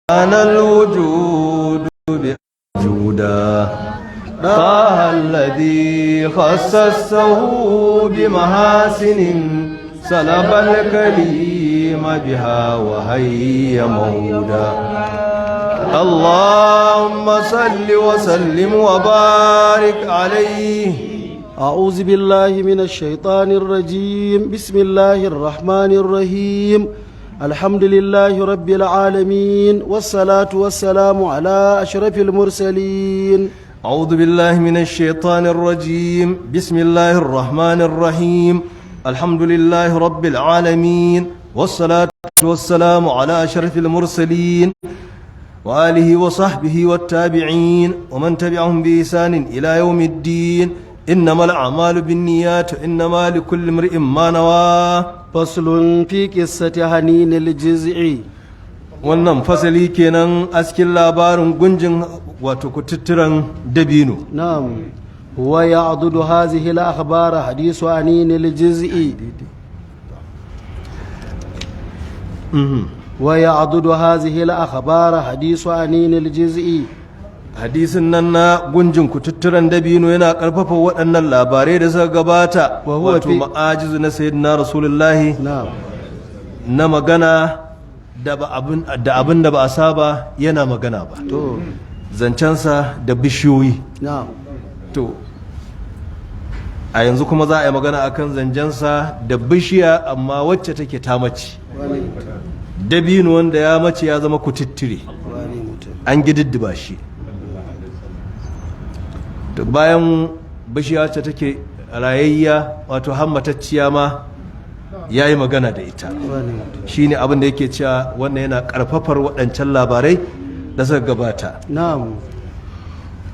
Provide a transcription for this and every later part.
الوجود بوجودا طه الذي خصصه بمحاسن سلب الكريم بها وهي مودا اللهم صل وسلم وبارك عليه. أعوذ بالله من الشيطان الرجيم. بسم الله الرحمن الرحيم. الحمد لله رب العالمين والصلاة والسلام على أشرف المرسلين. أعوذ بالله من الشيطان الرجيم. بسم الله الرحمن الرحيم. الحمد لله رب العالمين والصلاة والسلام على أشرف المرسلين وآله وصحبه والتابعين ومن تبعهم بإحسان إلى يوم الدين. إنما الأعمال بالنيات إنما لكل امرئ ما نوى. فصل في قصة هنين الجزعي. wannan fasali kenan a cikin labarin gunjin wato kututturan dabino. نعم. ويعضد هذه الأخبار حديث هنين الجزعي. ويعضد هذه الأخبار حديث هنين الجزعي. hadisin nan na gunjin kututturan dabino yana karfafa waɗannan labarai da suka gabata wato ma'ajizu na sayyidina rasulullahi na magana da abin da ba a saba yana magana ba, zancensa da bishiyoyi. To a yanzu kuma za a yi magana akan zancensa da bishiya amma wacce take ta mace, dabino wanda ya mace ya zama kututtire an gididdiba shi. Bayan bishiya wacce take rayayya wato hammatacciya ma ya yi magana da ita, shi ne abin da yake cewa wannan yana karfafar waɗancan labarai da suka gabata. na'am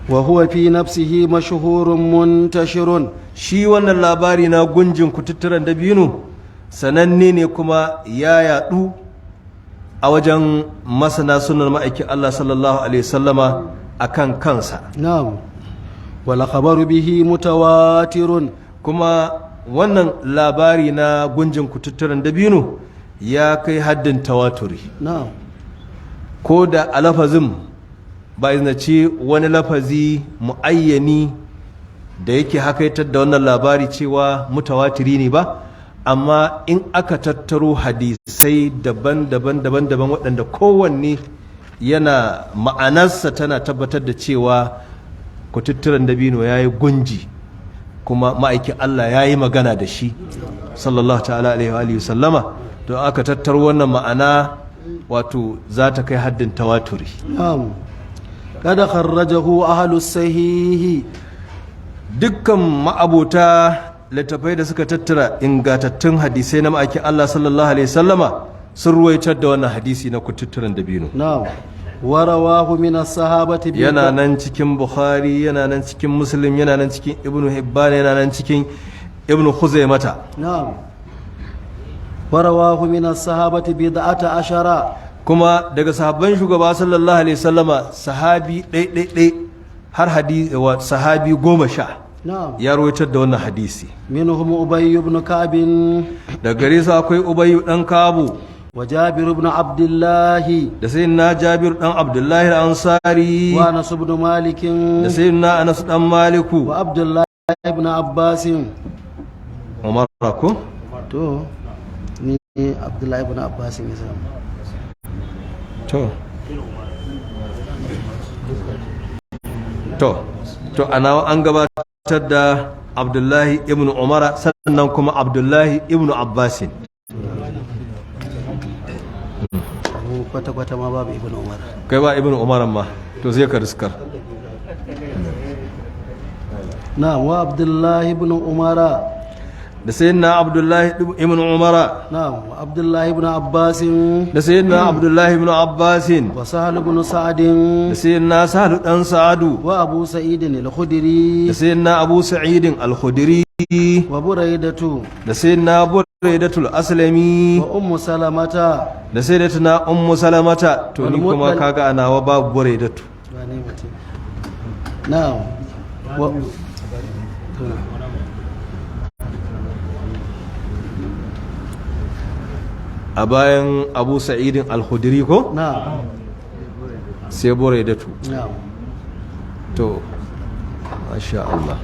wa huwa fi nafsihi mashhurun muntashirun. Shi wannan labari na gunjin kututturen dabino sananne ne kuma ya yadu a wajen masana sunan ma'aikin Allah sallallahu alaihi wasallama akan kansa. na'am wal khabaru bihi mutawatirun. Kuma wannan labari na gunjin kututturen dabino ya kai haddin tawaturi. na'am Ko da a lafazin ba ce wani lafazi muayyani da yake hakaitar da wannan labari cewa mutawatiri ne ba, amma in aka tattaro hadisai daban-daban waɗanda kowanne yana ma'anarsa tana tabbatar da cewa kututturen dabino ya yi gunji kuma ma'aikin Allah ya yi magana da shi sallallahu ta'ala alaihi wa sallama, don aka tattaro wannan ma'ana wato za ta kai haddin tawaturi. kada kharrajahu ahlus sahihi. Dukkan ma'abota littafai da suka tattara ingantattun hadisai na ma'aikin Allah sallallahu alaihi sallama sun ruwaitar da wannan hadisi na kututturen dabino. warawahu min as-sahabati yana nan cikin Bukhari, yana nan cikin Muslim, yana nan cikin Ibn Hibban, yana nan cikin Ibn Khuzaimah. warawahu min as-sahabati bid'ata ashara. Kuma daga sahabban shugaba sallallahu alaihi sallama sahabi ɗai har hadisi wa sahabi 10 ya rawaito da wannan hadisi. minhum Ubay ibn Ka'b. daga gare su akwai Ubay dan Ka'b wa Jabir ibn Abdullah. da sayyidina Jabir dan Abdullah al-Ansari. wa Anas ibn Malik. da sayyidina Anas dan Maliku. wa Abdullah ibn Abbas. Umar ko to ni Abdullah ibn Abbas ne sai to ana an gabatar da Abdullahi ibn Umar sannan kuma Abdullahi ibn Abbasin. kwata-kwata ma babu ibn Umar. Kai ba ibn Umar ma to zai ka riskar. wa Abdullahi ibn Umar. da sayyidina Abdullahi ibn Umar. wa Abdullahi ibn Abbas. da sayyidina Abdullahi ibn Abbas. wa Sahal ibn Sa'd. da sayyidina Sahal dan Sa'adu. wa Abu Sa'id al-Khudri. da sayyidina Abu Sa'id al-Khudri. wa Buraidatu. da sayyidina Buraidatul Aslami. wa Ummu Salamata. da sayyidatuna Ummu Salamata. to ni kuma kaga anawa babu Buraidatu. a bayan Abu Sa'idin al-Khudri ko? sai buraidatu. na'am To masha Allah.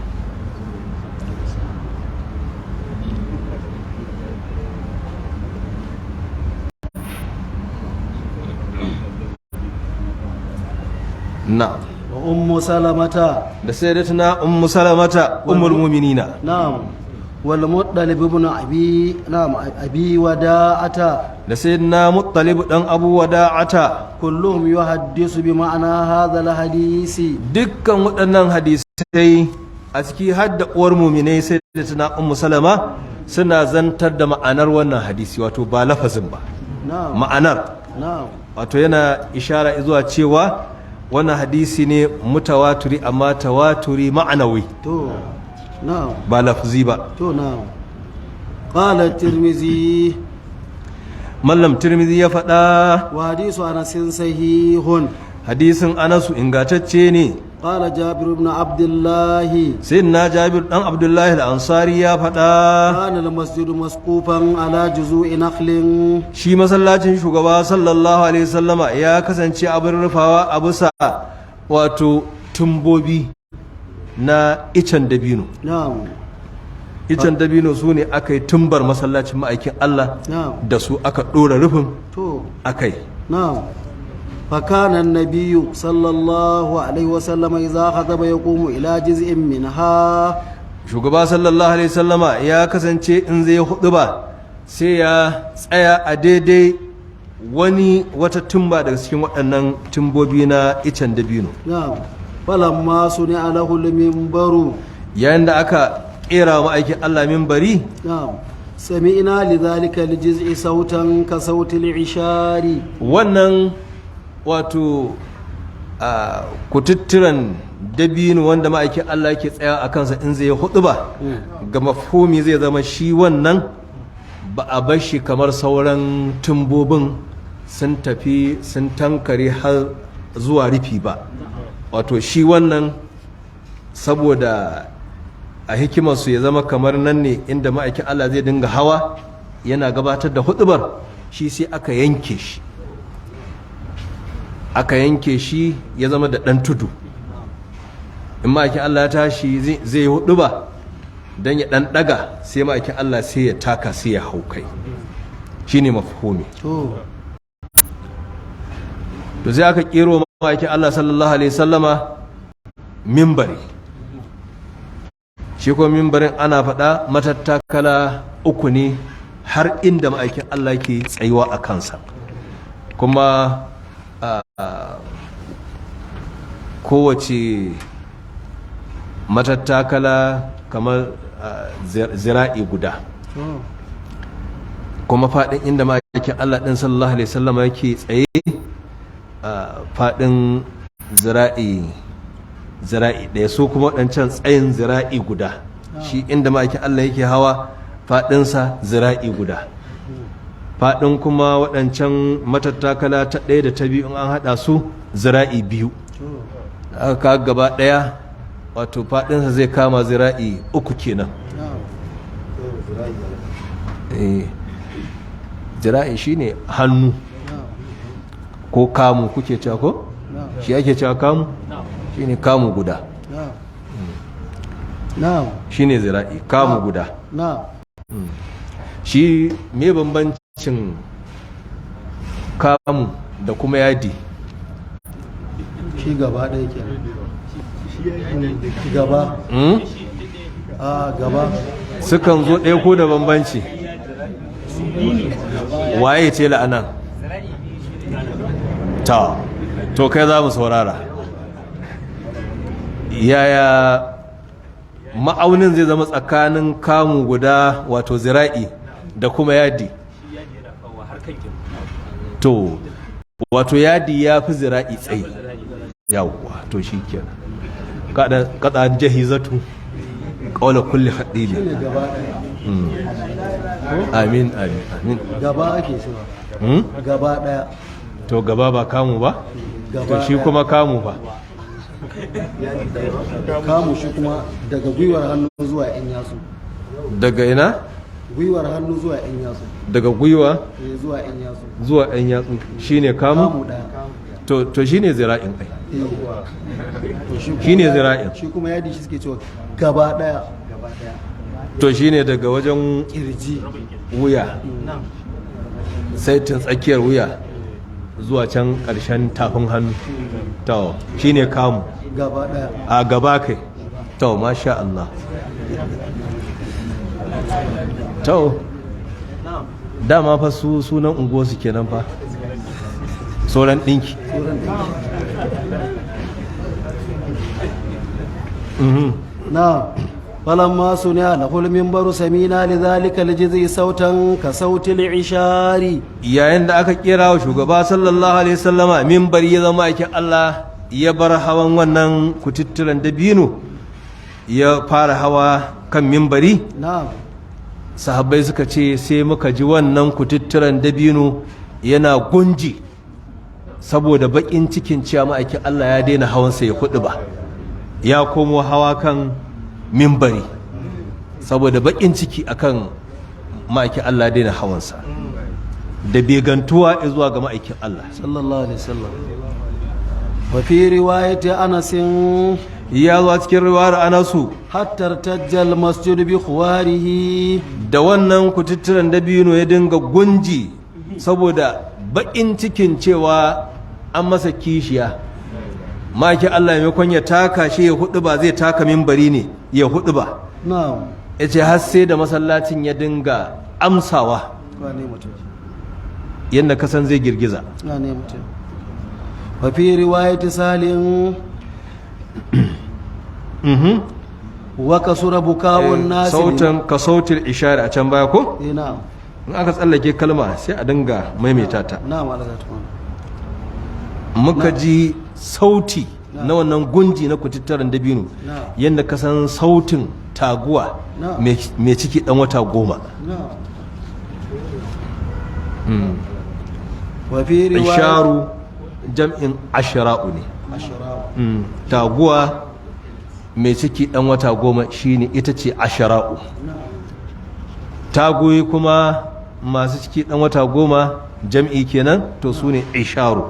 Na'am. wa ummu salamata Da sayyidatuna ummu salamata ummul mu'minina. na'am wal muttalib ibn abi na'am abi wada'ata Da sayyidina muttalib dan abu wada'ata. kulluhum yuhaddisu bi ma'ana hadha al hadisi Dukkan waɗannan hadisai a ciki har da uwar mu'minai sayyidatuna ummu salama suna zantar da ma'anar wannan hadisi, wato ba lafazin ba, na'am ma'anar. na'am Wato yana ishara zuwa cewa wannan hadisi ne mutawaturi, amma tawaturi ma'anawi, to na'am ba lafzi ba. to na'am qala at-tirmidhi Mallam Tirmidhi ya faɗa wa hadisu anas sahihun hadisin Anasu ingantacce ne. qala jabir ibn abdullah Sayyidina Jabir dan Abdullahi al-Ansari ya faɗa kana al-masjid masqufan ala juzu'i nakhlin shi masallacin shugaba sallallahu alaihi wasallama ya kasance abin rufawa a bisa wato tumbobi na icen dabino. na'am Icen dabino su ne aka yi tumbar masallacin ma'aikin Allah na'am da su aka ɗora rufin to akai. نعم فكان النبي صلى الله عليه وسلم إذا خطب يقوم إلى جزء منها Shugaba sallallahu alaihi wasallama ya kasance in zai hudu ba sai ya tsaya a daidai wata tumba daga cikin waɗannan tumbobi na icen dabino. نعم فلما صنع له المنبر Yayin da aka ƙera wa ma'aikin Allah minbari, نعم سمعنا لذلك الجزء صوتا كصوت العشار wannan wato kututturan dabino wanda ma'aikin Allah yake tsaya a kansa in zai hudu ba, ga mafhumi zai zama shi wannan ba a bar shi kamar sauran tumbobin sun tafi sun tankare har zuwa rufi ba. Wato shi wannan saboda a hikimarsu ya zama kamar nan ne inda ma'aikin Allah zai dinga hawa yana gabatar da hudubar, shi sai aka yanke shi ya zama da ɗan tudu. In ma'aikin Allah ya tashi zai yi huduba don ya ɗan ɗaga, sai ma'aikin Allah sai ya taka sai ya hau kai, shi ne mafhumi. To sai aka ƙero ma'aikin Allah sallallahu alaihi sallama mimbari. Shi kuma mimbarin ana faɗa matattakala uku ne har inda ma'aikin Allah ke tsayuwa a kansa, kuma kowace matattakala kamar zira'i guda, kuma faɗin inda ma'aikin Allah ɗin sallallahu alaihi wasallam yake tsaye faɗin zira'i ɗaya, so kuma waɗancan tsayin zira'i guda. Shi inda ma'aikin Allah yake hawa faɗinsa zira'i guda, faɗin kuma waɗancan matattakala ta ɗaya da ta biyu in an haɗa su zira'i biyu. Aka gaba ɗaya wato faɗinsa zai kama zira'i uku kenan. Zira'i shine hannu ko kamu kuke cewa ko? Shi ake cewa kamu? Shine kamu guda. Shine zira'i kamu guda. Shi me bambancin kamu da kuma yadi? Shi gaba ɗaya ke gaba gaba sukan zo ɗaya ko da bambanci? Waye ce la'anan? To kai za mu saurara. Yaya ma'aunin zai zama tsakanin kamu guda wato zira'i da kuma yadi? To wato yadi ya fi zira'i tsayi. Yawwa to shi kenan. Kada jahizatu qawla kulli khadili. Amin amin amin. Gaba ake cewa. Gaba daya. To gaba ba kamu ba? To shi kuma kamu ba? Kamu shi kuma daga gwiwar hannu zuwa yan yatsu. Daga ina? Gwiwar hannu zuwa yan yatsu. Daga gwiwa? Zuwa yan yatsu. Zuwa yan yatsu shine kamu? Kamu daya. to shine zira'in ai shine zira'in shi kuma yadi shi suke cewa gaba daya to shine daga wajen kirji wuya saitin tsakiyar wuya zuwa can ƙarshen tafin hannu to shine kamu gaba daya a gaba kai to masha Allah to dama fa su sunan unguwarsu kenan fa sauran ɗinki na falamma suniya lahul minbaru samina lidhalika aljizi sautan ka sautil ishari yayin da aka kira wa shugaba sallallahu alaihi wasallama minbari ya zama aikin Allah ya bar hawan wannan kututturan dabino ya fara hawa kan minbari na'am sahabbai suka ce sai muka ji wannan kututturan dabino yana gunji saboda bakin cikin cewa ma'aikin Allah ya daina hawansa ya kudu ba ya komo hawa kan mimbari saboda bakin ciki akan ma'aikin Allah ya daina hawansa da begantuwa zuwa ga ma'aikin Allah sallallahu alaihi wasallam wa fi riwayati Anas ya zo cikin riwayar Anasu hatta tajjal masjid bi khuwarihi da wannan kututturan dabino ya dinga gunji saboda bakin cikin cewa an masa kishiya maki Allah maimakon ya taka shi ya hudu ba zai taka mimbari ne ya hudu ba na'am yace har sai da masallacin ya dinga amsawa wane mutum yanda kasan zai girgiza wane mutum wa fi riwayati Salim wa kasura bukawun nas sautan ka sautil ishari a can baya ko na'am in aka tsallake kalma sai a dinga maimaita ta na'am alazatu muka ji sauti na wannan gunji na kututturen dabino yadda ka san sautin taguwa mai ciki dan wata 10 isharu jam'in ashra'u ne taguwa mai ciki dan wata 10 shine ita ce ashra'u taguyi kuma masu ciki dan wata 10 jam'i kenan to su ne isharu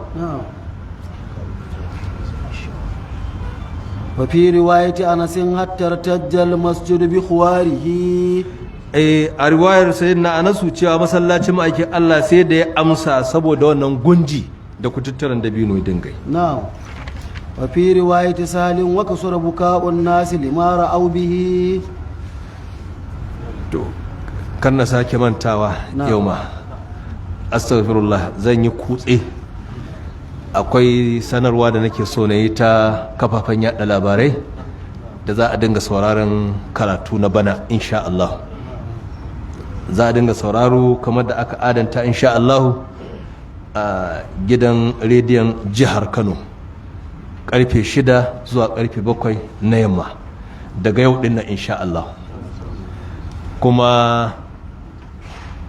وفي رواية أنس حتى ارتج المسجد بخواره a riwayar sayyidina Anasu cewa masallacin ma'aikin Allah sai da ya amsa saboda wannan gunji da kututturan dabino dingai na'am wa fi riwayati Salim wa kasura buka'un nas lima ra'aw bihi to kan na sake mantawa yau ma astaghfirullah zan yi kutse akwai sanarwa da nake so na yi ta kafafen yada labarai da za a dinga sauraron karatu na bana insha Allah za a dinga sauraro kamar da aka adanta insha Allah a gidan rediyon jihar Kano karfe 6 zuwa karfe 7 na yamma daga yau din nan insha Allah kuma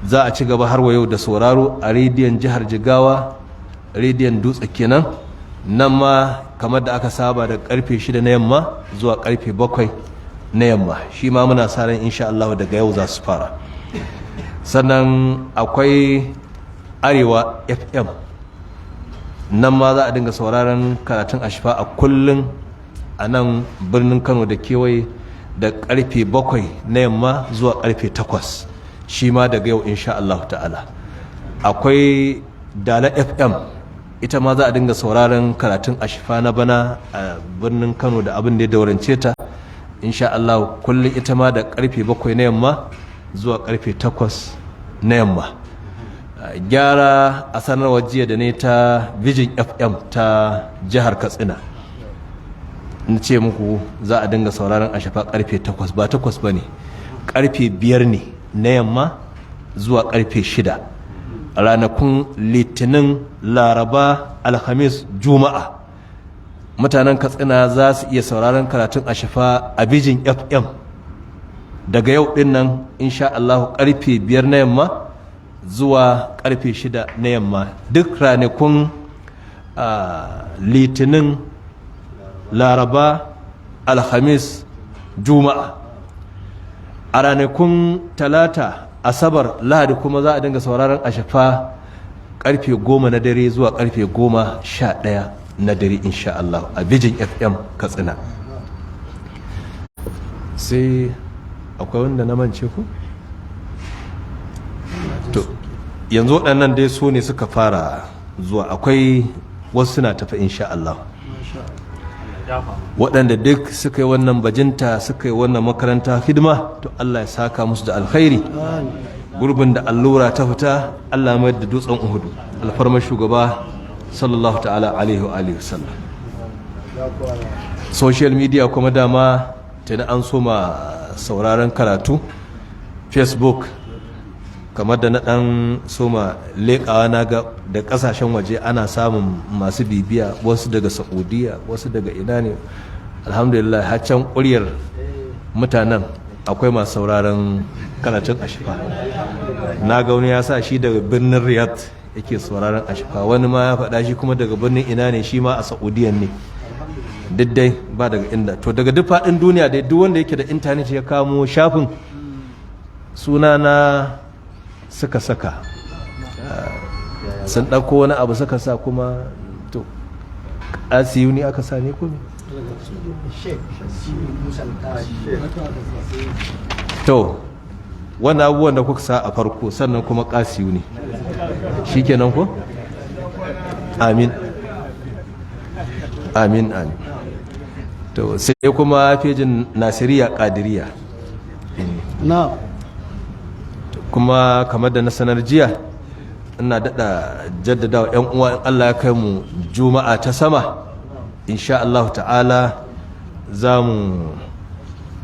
za a ci gaba har wa yau da sauraro a rediyon jihar Jigawa rediyon dutse kenan nan ma kamar da aka saba da karfe 6 na yamma zuwa karfe 7 na yamma shi ma muna sa ran insha Allah daga yau za su fara sannan akwai arewa FM nan ma za a dinga sauraron karatun ashfa a kullun a nan birnin Kano da kewaye da karfe 7 na yamma zuwa karfe 8 shi ma daga yau insha Allah ta'ala akwai Dala FM ita ma za a dinga sauraron karatun ashifa na bana a birnin Kano da abin da ya daurance ta insha Allah kullum ita ma da karfe 7 na yamma zuwa karfe 8 na yamma gyara a sanarwar jiya da ne ta Vision FM ta jihar Katsina na ce muku za a dinga sauraron ashifa karfe 8 ba 8 ba ne karfe 5 ne na yamma zuwa karfe 6 ranakun litinin laraba alhamis juma'a mutanen katsina za su iya sauraron karatun ashifa a Vision FM daga yau din nan insha Allah karfe 5 na yamma zuwa karfe 6 na yamma duk ranakun litinin laraba alhamis juma'a a ranakun talata asabar lahadi kuma za a dinga sauraron ashafa karfe 10 na dare zuwa karfe 11 na dare insha Allah a Bijin FM Katsina. Sai akwai wanda na mance ku? To yanzu waɗannan dai su ne suka fara zuwa, akwai wasu suna tafi insha Allah. Waɗanda duk suka yi wannan bajinta suka yi wannan makaranta hidima, to Allah ya saka musu da alkhairi. Gurbin da allura ta fita Allah mai da dutsen Uhudu, alfarmar shugaba sallallahu ta'ala alaihi wa alihi wasallam. Social media kuma dama tana an soma sauraron karatu. Facebook kamar da na dan soma leƙawa na ga da ƙasashen waje ana samun masu bibiya, wasu daga Saudiya, wasu daga ina ne. Alhamdulillah haccan ƙuryar mutanen akwai masu sauraron karatun Ashifa. Na ga wani ya sa shi daga birnin Riyadh yake sauraron Ashifa, wani ma ya faɗa shi kuma daga birnin ina ne, shi ma a Saudiyan ne. Diddai ba daga inda, to daga duk faɗin duniya dai duk wanda yake da intanet ya kamo shafin suna na suka saka, sun ɗauko wani abu suka sa kuma to asiyu ne aka sa ne kuma to wannan abubuwan da kuka sa a farko sannan kuma ƙasiyu ne shi kenan ko? Amin amin amin. To sai kuma fejin Nasiriya Kadiriya na kuma kamar da na sanar jiya, ina daɗa jaddadawa 'yan uwa in Allah ya kai mu juma'a ta sama insha Allah ta'ala za mu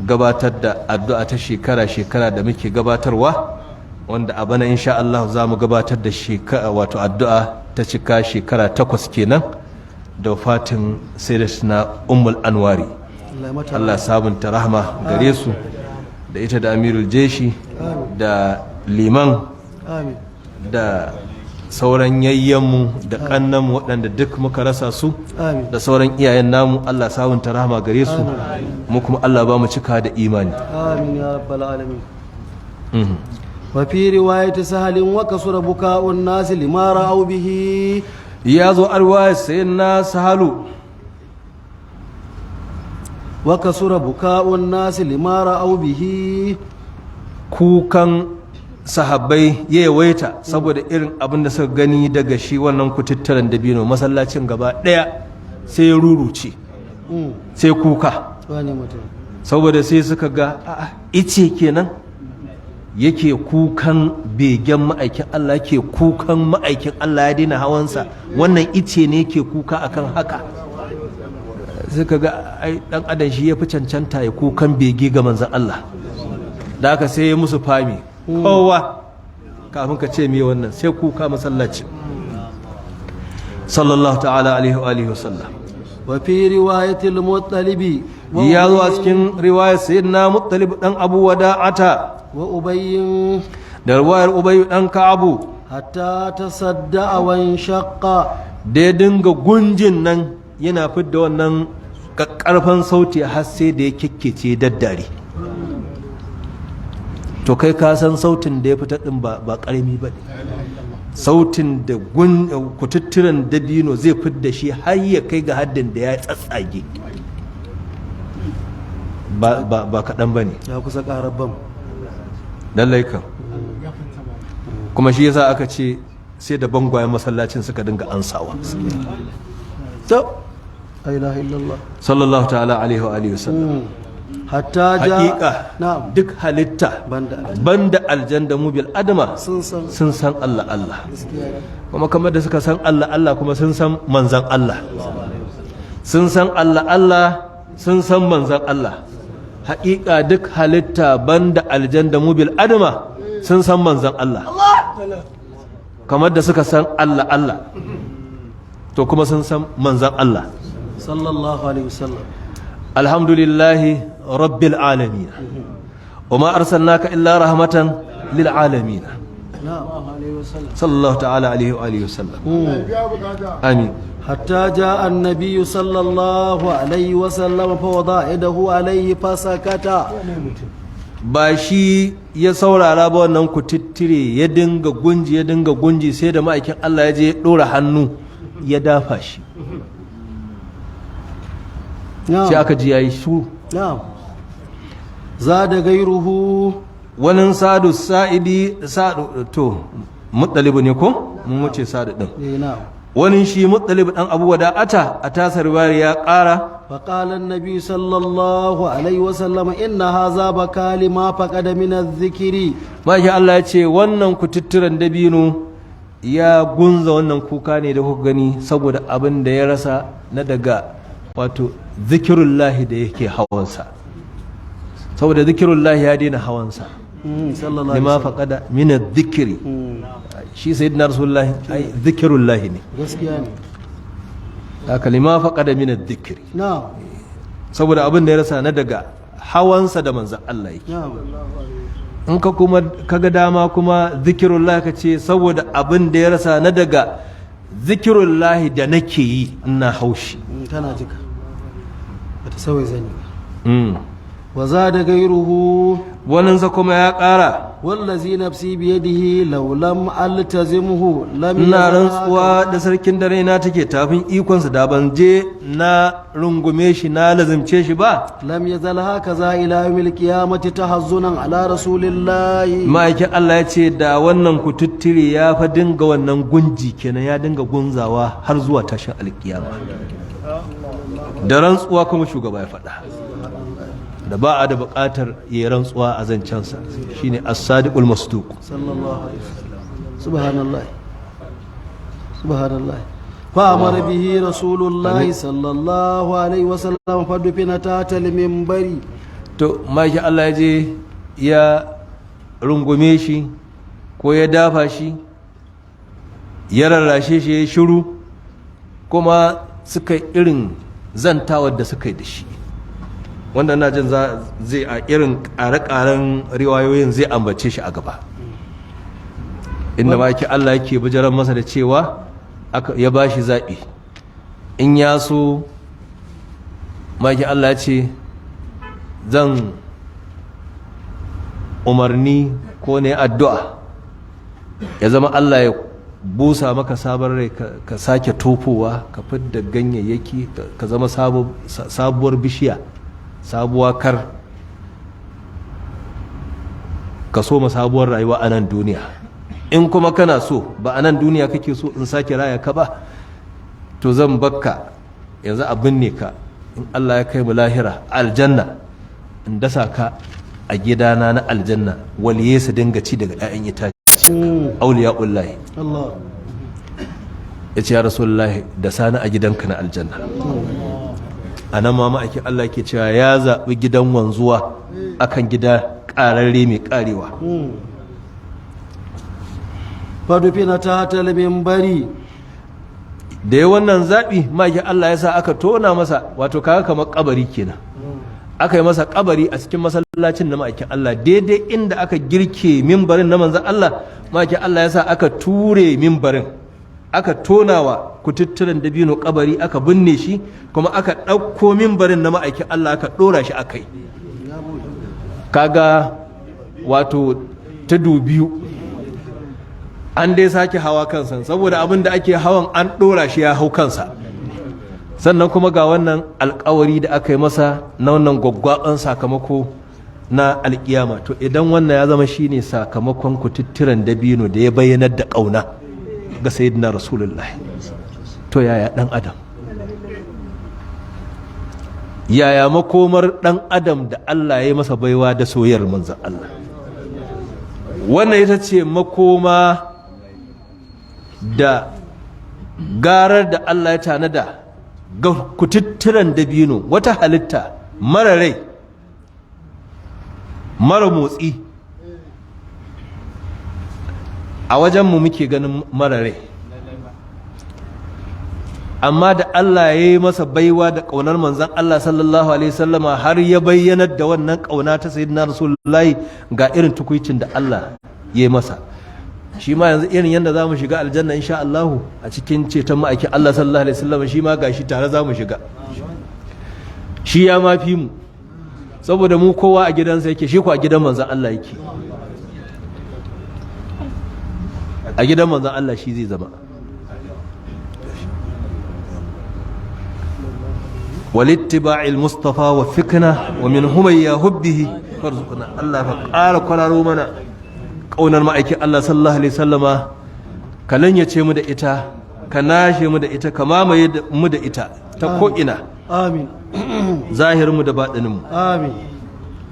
gabatar da addu'a ta shekara-shekara da muke gabatarwa, wanda a bana insha Allah za mu gabatar da wato addu'a ta cika shekara 8 kenan da wafatin Sayyidatina Ummul Anwari. Allah sabunta rahma gare su da ita da Amirul Jeshi da liman da sauran yayyanmu da kannanmu waɗanda duk muka rasa su da sauran iyayen namu. Allah sabunta rahma gare su, mu kuma Allah ba mu cika da imani. amin ya rabbal alamin. wa fi riwayati sahalin wa kasura buka'un nas lima ra'aw bihi, ya zo arwaya sayyidina Sahalu, wa kasura buka'un nas lima ra'aw bihi, kukan sahabbai ya yawaita saboda irin abin da suka gani daga shi wannan kututturen dabino. Masallacin gaba daya sai ruruce sai kuka, wani mutum saboda sai suka ga ice kenan yake kukan begen ma'aikin Allah, yake kukan ma'aikin Allah ya daina hawansa, wannan ice ne yake kuka akan haka. suka ga ai dan adam shi ya fi cancanta ya kukan bege ga manzon Allah, da haka sai ya musu fami kowa kafin ka ce me wannan sai kuka masallaci sallallahu ta'ala alaihi wa alihi wasallam. wa fi riwayatil muttalibi, ya zo a cikin riwayar sayyidina Muttalib dan Abu Wada'ata wa ubayyin, da riwayar Ubay dan Ka'abu, hatta tasadda wa inshaqqa, da ya dinga gunjin nan yana fidda wannan kakkarfan sauti har sai da ya kekkece daddare. To kai ka san sautin da ya fita din ba karami ba ne, sautin da kututturen dabino zai fidda shi har ya kai ga haddin da ya tsatsage ba kaɗan ba ne, ya kusa ƙarar bam. lallai kan. Kuma shi yasa aka ce sai da bangwayen masallacin suka dinga ansawa. la ilaha illallah Sallallahu ta'ala alaihi wa alihi wasallam. hatta ja, Hakika na'am, duk halitta banda banda aljanda mu bil adama sun san sun san Allah Allah, kuma kamar da suka san Allah Allah kuma sun san manzan Allah, sun san Allah Allah sun san manzan Allah. Hakika duk halitta banda aljanda mu bil adama sun san manzan Allah, kamar da suka san Allah Allah to kuma sun san manzan Allah. sallallahu alaihi wasallam. Alhamdulillahi rabbil alamin wa ma arsalnaka illa rahmatan lil alamin. sallallahu ta'ala alaihi wa alihi wasallam. Amin. حتى جاء النبي صلى الله عليه وسلم فوضع يده عليه فسكت، ba shi ya saurara ba wannan kututture ya dinga gunji sai da ma'aikin Allah ya je ya ɗora hannu ya dafa shi sai aka ji yayi shuru za da gairuhu wani sadu sa'idi sadu to muttalibu ne ko mun wuce sadu din wani shi muttalibu dan abu wada'ata a tasar bari ya ƙara فقال النبي صلى الله عليه وسلم إن هذا بكى لما فقد من الذكر ما شاء الله yace wannan kututturan dabino ya gunza wannan kuka ne da kuka gani saboda abin da ya rasa na daga wato zikirullahi da yake hawansa saboda zikirullahi ya daina hawansa lima faqada min adh-dhikri shi sayyidina rasulullahi ai zikirullahi ne gaskiya ne kalima faqada min adh-dhikri saboda abin da ya rasa na daga hawansa da manzon Allah yake in ka kuma kaga dama kuma zikirullah ka ce saboda abin da ya rasa na daga zikirullah da nake yi ina haushi kana jika bata sauye zani wa zada gairuhu waninsa kuma ya ƙara wallazi nafsi biyadihi law lam altazimhu lam ina rantsuwa da sarkin dare na take tafin ikonsa da ban je na rungume shi na lazimce shi ba lam yazal hakaza ila yawmil qiyamati tahazzunan ala rasulillahi ma'aikin Allah ya ce da wannan kututtire ya fa dinga wannan gunji kenan ya dinga gunzawa har zuwa tashin alkiyama da rantsuwa kuma shugaba ya faɗa da ba a da buƙatar yi rantsuwa a zancensa shine as-sadiqul masduq sallallahu alaihi wasallam subhanallah subhanallah fa amara bihi rasulullah sallallahu alaihi wasallam fa dufina tatal minbari to maki Allah ya je ya rungume shi ko ya dafa shi ya rarrashe shi ya shiru kuma suka irin zantawar da suka yi da shi wanda na jin zai a irin ƙare-ƙaren riwayoyin zai ambace shi a gaba inda ma yake Allah yake bijiran masa da cewa ya ba shi zaɓi in ya so ma yake Allah ce zan umarni ko ne addu'a ya zama Allah ya busa maka sabon rai ka sake tofowa ka fidda ganyayyaki ka zama sabuwar bishiya sabuwa kar ka so ma sabuwar rayuwa a nan duniya in kuma kana so ba a nan duniya kake so in sake raya ka ba to zan bakka yanzu a binne ka in Allah ya kai mu lahira aljanna in dasa ka a gidana na aljanna waliye su dinga ci daga 'ya'yan itace auliya'ullahi Allah ya ce ya rasulullahi da sani a gidanka na aljanna a nan ma ma'aikin Allah ke cewa ya zaɓi gidan wanzuwa akan gida ƙararre mai ƙarewa fadufina ta talibin bari da ya wannan zaɓi ma'aikin Allah ya sa aka tona masa wato kaga kamar kabari kenan aka yi masa kabari a cikin masallacin na ma'aikin Allah daidai inda aka girke mimbarin na manzan Allah ma'aikin Allah ya sa aka ture mimbarin aka tonawa kututturen dabino kabari aka binne shi kuma aka ɗauko mimbarin na ma'aikin Allah aka ɗora shi akai kaga wato tudu biyu an dai sake hawa kansa saboda abin da ake hawan an ɗora shi ya hau kansa sannan kuma ga wannan alkawari da aka yi masa na wannan gwaggwaɓan sakamako na alkiyama to idan wannan ya zama shine sakamakon kututturen dabino da ya bayyanar da ƙauna ga sayyidina rasulullahi to yaya dan adam yaya makomar dan adam da Allah ya masa baiwa da soyayyar manzon Allah wannan ita ce makoma da garar da Allah ya tanada ga kututturen dabino wata halitta mara rai mara motsi a wajenmu muke ganin marare amma da Allah ya yi masa baiwa da ƙaunar manzan Allah sallallahu alaihi wasallama har ya bayyanar da wannan ƙauna ta sayyidina rasulullahi ga irin tukuicin da Allah ya yi masa shi ma yanzu irin yadda za mu shiga aljanna insha Allah a cikin ceton ma'aikin Allah sallallahu alaihi wasallama shi ma gashi tare za mu shiga shi ya ma fi mu saboda mu kowa a gidansa yake, shi ko a gidan manzan Allah yake, a gidan manzan Allah shi zai zama. walittiba'il mustafa wa fikna wa min humayya hubbihi farzuqna. Allah ka ƙara kwararo mana ƙaunar ma'aikin Allah sallallahu alaihi wasallama, ka lanyace mu da ita, ka nashe mu da ita, ka mamaye mu da ita ta ko'ina, amin, zahirinmu da baɗininmu. amin.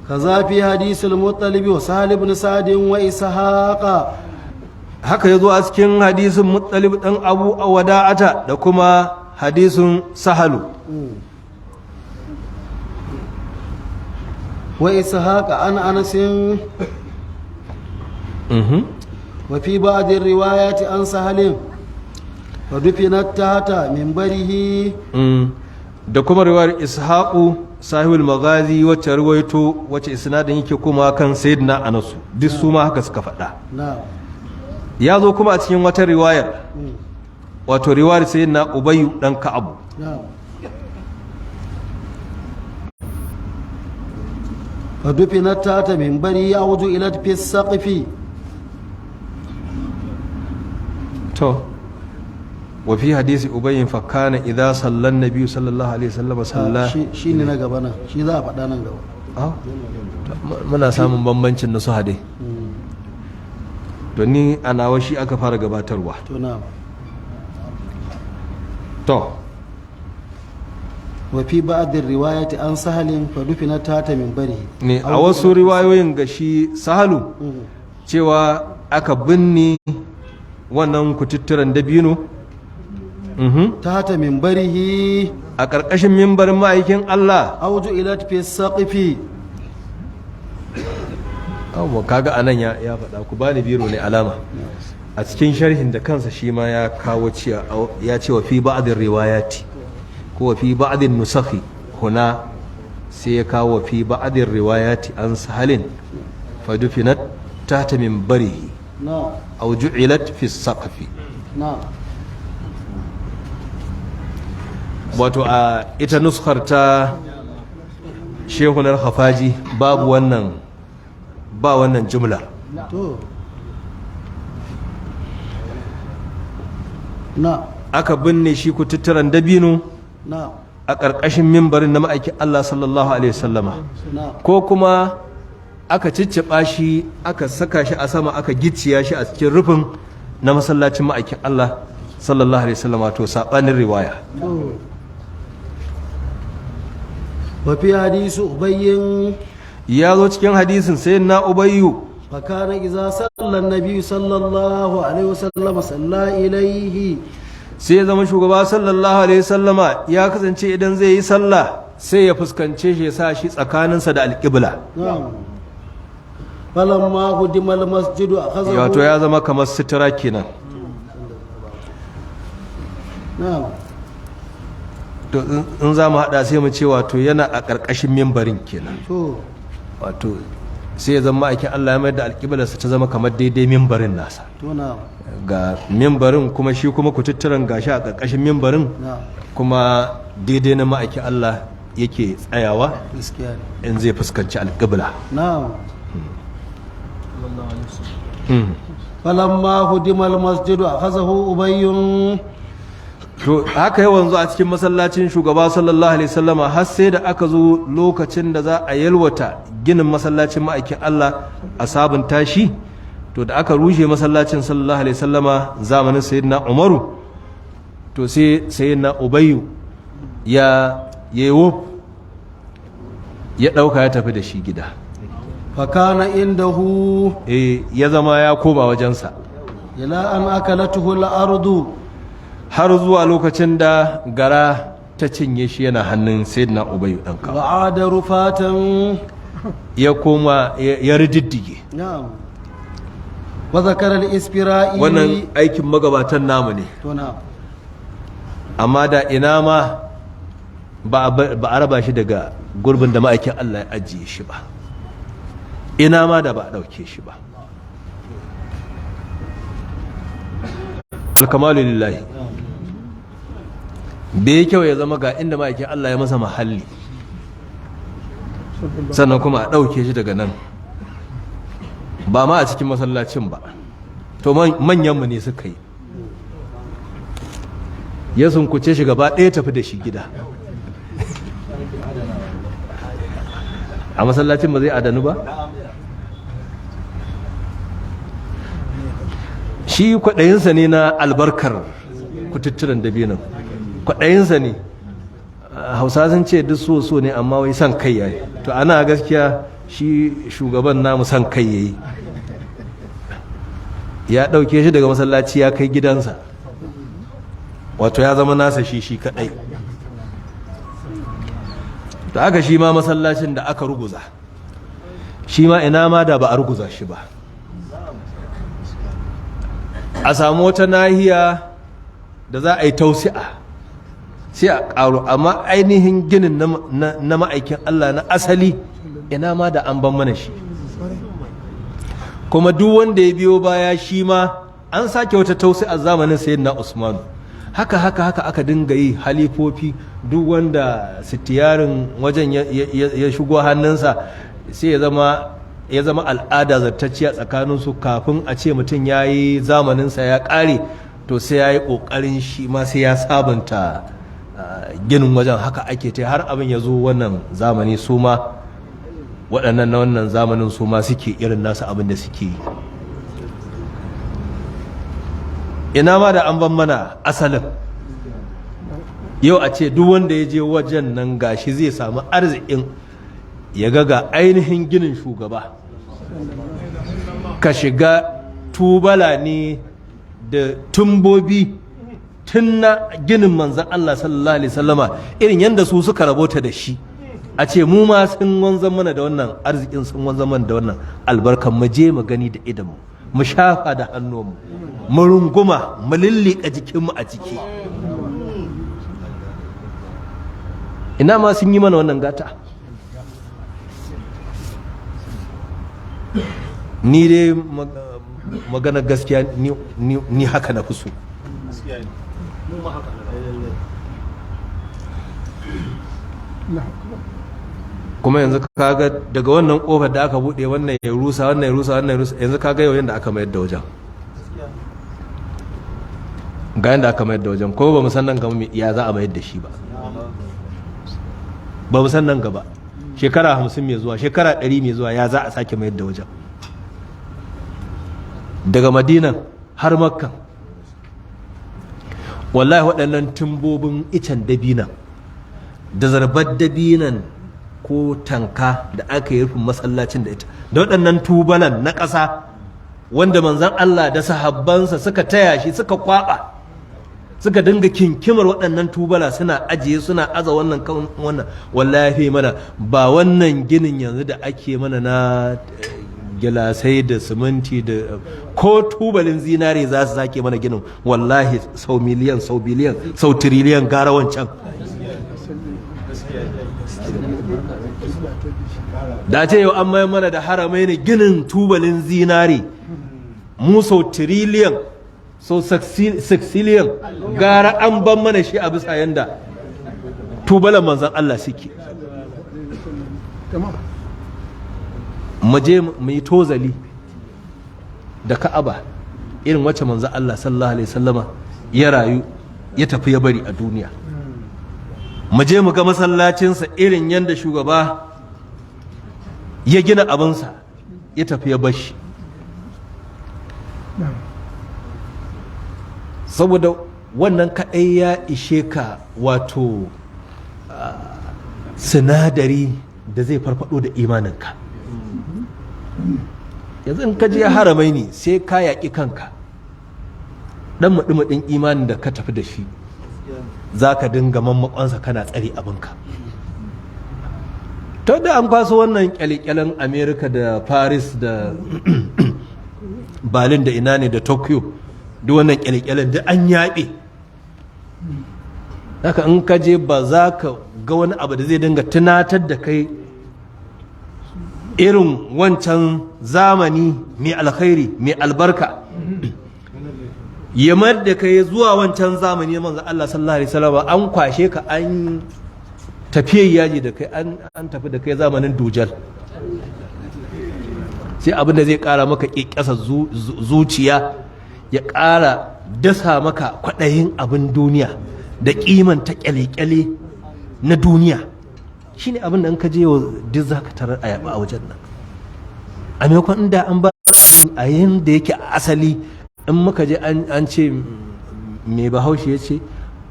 kaza fi hadisul muttalibi wa sahal ibn sa'd wa ishaqa. Haka ya zo a cikin hadisin muttalib ɗan abu a wada'ata da kuma hadisin sahalu. wa ishaqa an anasin wa fi ba'd riwayati an sahalin wa dufinat tahta minbarihi. Da kuma riwayar ishaqu sahibul magazi wacce ruwaito wacce isnadin yake kuma kan sayyidina anas, duk su ma haka suka faɗa. na'am. Ya zo kuma a cikin wata riwayar, wato riwayar sayyidina ubayyu dan ka'ab. na'am. wa dufinat tahta minbarihi awju ila fi saqfi. to wa fi hadisi ubayyin fa kana idza salla an-nabi sallallahu alaihi wasallam salla. shi ne na gaba nan, shi za a faɗa nan gaba. muna samun bambancin nasu hade. to ni a nawa shi aka fara gabatarwa. to na'am. to wa fi ba'd riwayati an sahalin fa dufinat tahta minbarihi. ne a wasu riwayoyin ga shi sahalu cewa aka binne wannan kututturen dabino tahta minbarihi a ƙarƙashin mimbarin ma'aikin Allah. awju ila fi saqfi. abuwa kaga anan ya faɗa, ku bani biro ne alama. a cikin sharhin da kansa shi ma ya kawo ya ce wa fi ba'adin riwayati ko wa fi ba'adin nusakhi huna, sai ya kawo wa fi ba'adin riwayati an sahalin fa dufinat tahta minbarihi na'am. aw ju'ilat fi saqfi. na'am. wato a ita nuskar ta shehunar hafaji babu wannan, ba wannan jumla. to na aka binne shi kututturen dabino na a ƙarƙashin mimbarin na ma'aikin Allah sallallahu alaihi wasallama, na ko kuma aka cicciɓa shi aka saka shi a sama aka gicciya shi a cikin rufin na masallacin ma'aikin Allah sallallahu alaihi wasallama. to saɓanin riwaya. to wa fi hadisi ubayyin Ya zo cikin hadisin sayyidina Ubayyu, fa kana idza salla an-nabi sallallahu alaihi wasallam salla ilayhi. sai ya zama shugaba sallallahu alaihi wasallama ya kasance idan zai yi sallah sai ya fuskance shi, ya sa shi tsakaninsa da alƙibla. na'am. falamma hudima al-masjidu akhadhahu. wato ya zama kamar sutura kenan. na'am. to in za mu haɗa sai mu ce wato yana a ƙarƙashin mimbarin kenan. to wato sai ya zama aikin Allah ya mayar da alƙiblarsa ta zama kamar daidai mimbarin nasa, to na'am. ga mimbarin kuma shi kuma kututturen gashi a ƙarƙashin mimbarin na'am. kuma daidai na ma'aikin Allah yake tsayawa gaskiya ne. in zai fuskanci alƙibla. na'am. falamma hudima al-masjidu akhadhahu ubayyun. to haka yawan zo a cikin masallacin shugaba sallallahu alaihi wasallama har sai da aka zo lokacin da za a yalwata ginin masallacin ma'aikin Allah a sabunta shi. to da aka rushe masallacin sallallahu alaihi wasallama zamanin sayyidina Umaru, to sai sayyidina Ubayyu ya dauka ya tafi da shi gida. fa kana indahu ya zama ya koma wajensa ila an akalatuhu al-ardu. har zuwa lokacin da gara ta cinye shi yana hannun sayyidina Ubayyu dan Ka'ab. wa'ada rufatan. ya koma ya rididdige. na'am. wa zakara al-isfira'i. wannan aikin magabatan namu ne, to na'am. amma da ina ma ba a raba shi daga gurbin da ma'aikin Allah ya ajiye shi ba, ina ma da ba a ɗauke shi ba. alkamalu lillahi. bai kyau ya zama ga inda ma'aikin Allah ya masa mahalli sannan kuma a ɗauke shi daga nan, ba ma a cikin masallacin ba, to manyanmu ne suka yi, ya sunkuce shi gaba ɗaya tafi da shi gida. A masallacin ba zai adanu ba? Shi kwaɗayinsa ne na albarkar kututturen dabinan, kwaɗayinsa ne. Hausa sun ce duk so ne, amma wai san kai yayi. To ana gaskiya shi shugaban namu san kai yayi, ya ɗauke shi daga masallaci ya kai gidansa, wato ya zama nasa shi kaɗai. Da aka shi ma masallacin da aka ruguza, shi ma ina ma da ba a ruguza shi ba, a samu wata nahiya da za a yi tausi'a sai a ƙaru, amma ainihin ginin na ma'aikin Allah na asali ina ma da an ban mana shi. Kuma duk wanda ya biyo baya shi ma an sake wata tausi'a zamanin sayyidina Usman. Haka aka dinga yi, halifofi duk wanda sitiyarin wajen ya shigo hannunsa sai ya zama al'ada zartacciya tsakaninsu, kafin a ce mutum ya yi zamaninsa ya ƙare, to sai ya yi ƙoƙarin shi ma sai ya sabunta ginin wajen. Haka ake ta har abin ya zo wannan zamani, su ma waɗannan na wannan zamanin su ma suke irin nasu abin da suke yi. Ina ma da an ban mana asalin, yau a ce duk wanda ya je wajen nan gashi zai samu arzikin ya ga ainihin ginin shugaba, ka shiga tubala ne da tumbobi tun na ginin manzan Allah sallallahu alaihi wasallama, irin yadda su suka rabota da shi. A ce mu ma sun wanzan mana da wannan arzikin, sun wanzan mana da wannan albarkan, mu je mu gani da idanmu, mu shafa da hannunmu, mu runguma, mu lillika jikinmu a ciki. Ina ma sun yi mana wannan gata. Ni dai magana gaskiya ni haka na fi so. Kuma yanzu kaga daga wannan kofar da aka bude, wannan ya rusa, wannan ya rusa, wannan ya rusa, yanzu kaga yau yanda aka mayar da wajen, ga yanda aka mayar da wajen, ko ba mu san nan gaba ya za a mayar da shi ba, ba mu san nan gaba shekara 50 mai zuwa, shekara 100 mai zuwa ya za a sake mayar da wajen. Daga Madinan har Makka, wallahi waɗannan tumbobin icen dabinan da zarbar dabinan ko tanka da aka yi rufin masallacin da ita, da waɗannan tubalan na ƙasa wanda manzan Allah da sahabbansa suka taya shi, suka kwaba, suka dinga kinkimar waɗannan tubala, suna ajiye, suna aza wannan kan wannan. Wallahi mana ba wannan ginin yanzu da ake mana na gilasai da siminti da ko tubalin zinare za su sake mana ginin, wallahi sau miliyan, sau biliyan, sau tiriliyan gara wancan. Da ce yau an mayar mana da haramai ne ginin tubalin zinare, mu sau tiriliyan, sau saksiliyan gara an ban mana shi a bisa yanda tubalan manzan Allah suke. Mu je mu yi tozali da Ka'aba irin wacce manzan Allah sallallahu alaihi wasallama ya rayu ya tafi ya bari a duniya. Mu je mu ga masallacinsa irin yanda shugaba ya gina abinsa ya tafi ya bashi. Saboda wannan kaɗai ya ishe ka wato sinadari da zai farfado da imaninka. Yanzu in ka je haramai ne sai ka yaƙi kanka, ɗan maɗi-maɗin imanin da ka tafi da shi za ka dinga mammakonsa kana tsari abinka. Ta da an kwaso wannan kyale-kyalen Amerika da Paris da Berlin da ina ne da Tokyo, duk wannan kyale-kyalen da an yaɓe. Haka in ka je ba za ka ga wani abu da zai dinga tunatar da kai irin wancan zamani mai alkhairi mai albarka, yamar da kai zuwa wancan zamani manzo Allah sallallahu alaihi wasallam an kwashe ka tafiyar yaji da kai an tafi da kai zamanin dujal sai abin da zai ƙara maka ƙiƙasa zuciya ya ƙara dasa maka kwaɗayin abin duniya da ƙimanta ƙyale-ƙyale na duniya shi ne abin da an ka je wa duk za ka tarar a yaba a wajen nan a maimakon inda an ba a yin da yake a asali in muka je an ce mai bahaushe ya ce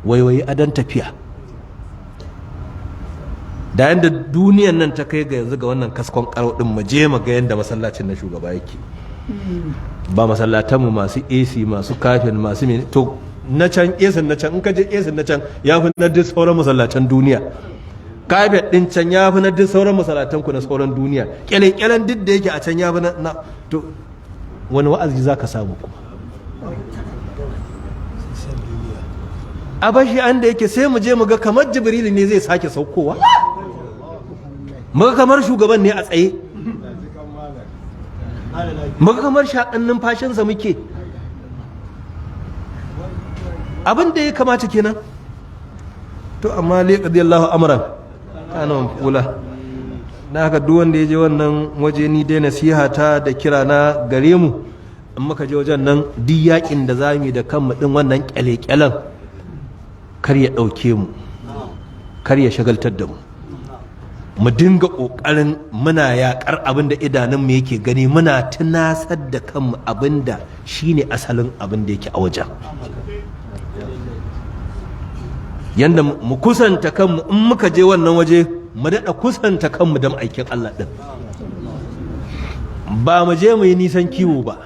waiwayi adon tafiya da yadda duniyan nan ta kai ga yanzu ga wannan kaskon karo din mu je mu ga yadda masallacin na shugaba yake ba masallatanmu masu AC masu kafin masu mene to na can AC na can in ka je AC na can ya fi na duk sauran masallatan duniya kafin din can ya fi na duk sauran masallatan ku na sauran duniya kyalen duk da yake a can ya fi na to wani wa'azi za ka samu kuma a bashi an da yake sai mu je mu ga kamar jibrilu ne zai sake saukowa muga kamar shugaban ne a tsaye muga kamar shaƙan numfashinsa muke abin da ya kamata kenan to amma liqadiyallahu amran kana mafula na haka duk wanda ya je wannan waje ni dai nasiha ta da kira na gare mu in muka je wajen nan duk yakin da zamu yi da kanmu din wannan kyale-kyalen kar ya ɗauke mu kar ya shagaltar da mu mu dinga ƙoƙarin muna yaƙar abin da idanunmu yake gani muna tunasar da kanmu abin da shi ne asalin abin da yake a wajen yadda mu kusanta kanmu in muka je wannan waje mu daɗa kusanta kanmu da aikin Allah ɗin ba mu je mu yi nisan kiwo ba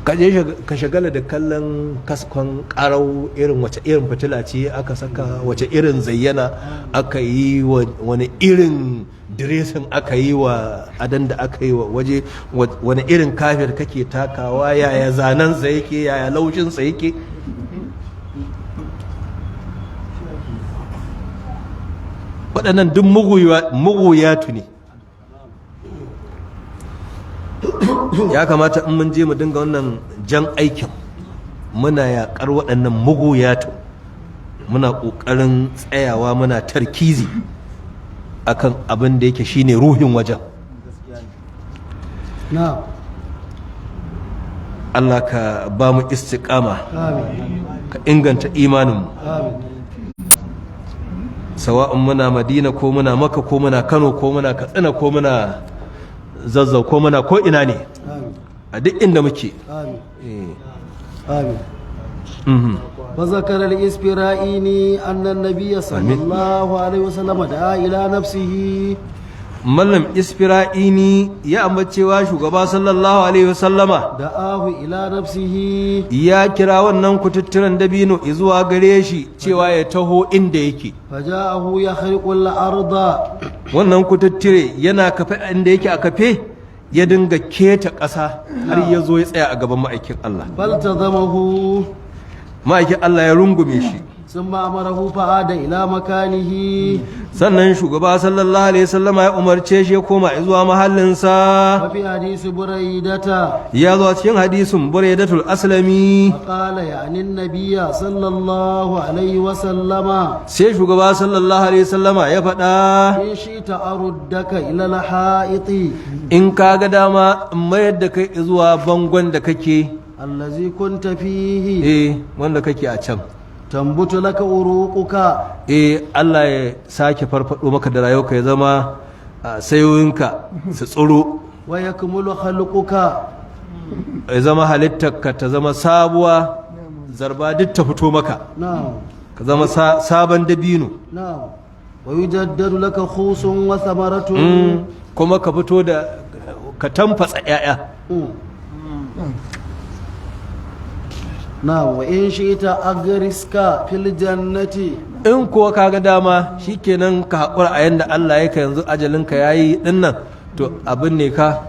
ka je ka shagala da kallon kaskon karau irin wace irin fitila ce aka saka wace irin zayyana aka yi wani irin diresin aka yi wa adan da aka yi wa waje wani irin kafir kake takawa yaya zanensa yake yaya laushinsa yake waɗannan duk muguyatu ne ya kamata in mun je mu dinga wannan jan aikin muna yaƙar waɗannan muguyatu muna ƙoƙarin tsayawa muna tarkizi akan abin da yake shine ruhin wajen Allah ka ba mu istiqama ka inganta imaninmu sawa'un muna Madina ko muna Makka ko muna Kano ko muna Katsina ko muna Zazzau ko muna ko ina ne a duk inda muke وذكر الإسبرائيني أن النبي صلى الله عليه وسلم دعا إلى نفسه mallam isfira'ini ya ambacewa shugaba sallallahu alaihi wasallama da'ahu ila nafsihi ya kira wannan kututturan dabino zuwa gare shi cewa ya taho inda yake faja'ahu yakhriqu al-arda wannan kututture yana kafe inda yake a kafe ya dinga keta ƙasa har ya zo ya tsaya a gaban ma'aikin Allah faltazamahu ma'aikin Allah ya rungume shi ثم أمره فعاد إلى مكانه sannan shugaba sallallahu alaihi wasallama ya umarce shi ya koma zuwa mahallinsa وفي حديث بريدة ya zo cikin hadisin buraidatul aslami فقال يعني النبي صلى الله عليه وسلم sai shugaba sallallahu alaihi wasallama ya faɗa إن شئت أردك إلى الحائط in ka ga dama in mayar da kai zuwa bangon da kake الذي كنت فيه wanda kake a can tambutu laka uruquka Allah ya sake farfado maka da rayuwarka ya zama sayoyinka su tsoro wa yakmulu khalquka ya zama halittarka ta zama sabuwa zarba duk ta fito maka na'am ka zama sabon dabino na'am wa yujaddadu laka khusun wa thamaratun kuma ka fito da ka tamfatsa 'ya'ya na wa in shi ita agriska fil jannati in kuwa kaga dama shikenan ka haƙura a yanda Allah yake yanzu ajalinka yayi dinnan to abin ne ka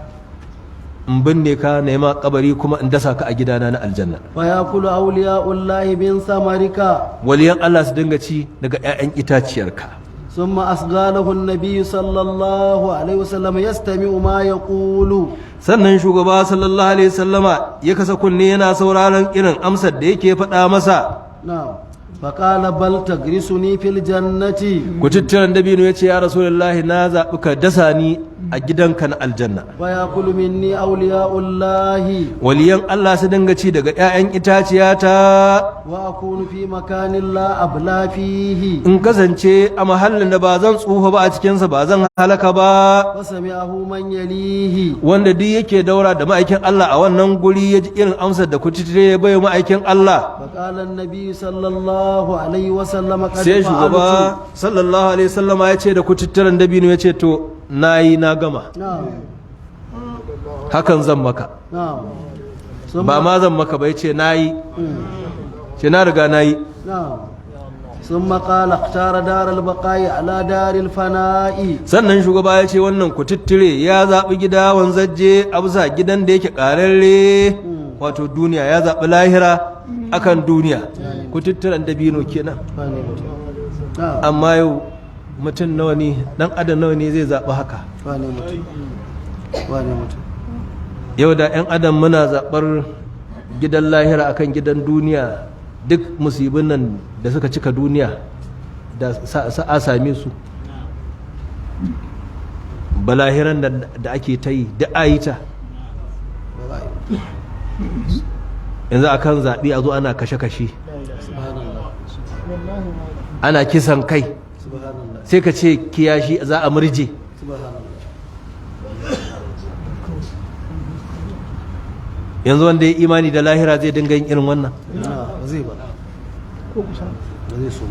in binne ka nema kabari kuma in dasa ka a gidana na aljanna wa yakulu awliya'ullahi bin samarika waliyan Allah su dinga ci daga 'ya'yan itaciyarka summa asgalahu an-nabiy sallallahu alaihi wasallam yastami'u ma yaqulu sannan shugaba sallallahu alaihi wasallama ya kasa kunne yana sauraron irin amsar da yake faɗa masa na'am فقال بل تغرسني في الجنة kututturan dabino ya ce ya rasulullahi na zaɓi ka dasa ni a gidanka na aljanna ويأكل مني أولياء الله waliyan Allah su dinga ci daga 'ya'yan itaciyata وأكون في مكان لا أبلى فيه in kasance a mahallin da ba zan tsufa ba a cikinsa ba zan halaka ba فسمعه من يليه wanda duk yake daura da ma'aikin Allah a wannan guri ya ji irin amsar da kututture ya bai ma'aikin Allah فقال النبي صلى الله عليه وسلم قد sai فعلت shugaba sallallahu alaihi wasallama ya ce da kututturen dabino ya ce to nayi na gama نعم hakan zan maka نعم ثم ba ma zan maka ba ya ce nayi ce na riga nayi نعم ثم قال اختار دار البقاء على دار الفناء sannan shugaba ya ce wannan kututture ya zaɓi gida wanzajje a bisa gidan da yake ƙararre wato duniya ya zaɓi lahira akan duniya kututturen dabino kenan نعم amma yau mutum nawa ne dan adam nawa ne zai zaɓi haka wane mutum wane mutum yau da 'yan adam muna zaɓar gidan lahira akan gidan duniya duk musibin nan da suka cika duniya da a same su balahiran da ake ta yi da a yi ta yanzu akan zaɓi a zo ana kashe-kashe subhanallah ana kisan kai subhanallah sai ka ce kiyashi za a murje subhanallah yanzu wanda ya imani da lahira zai dinga yin irin wannan ba zai ba ba zai so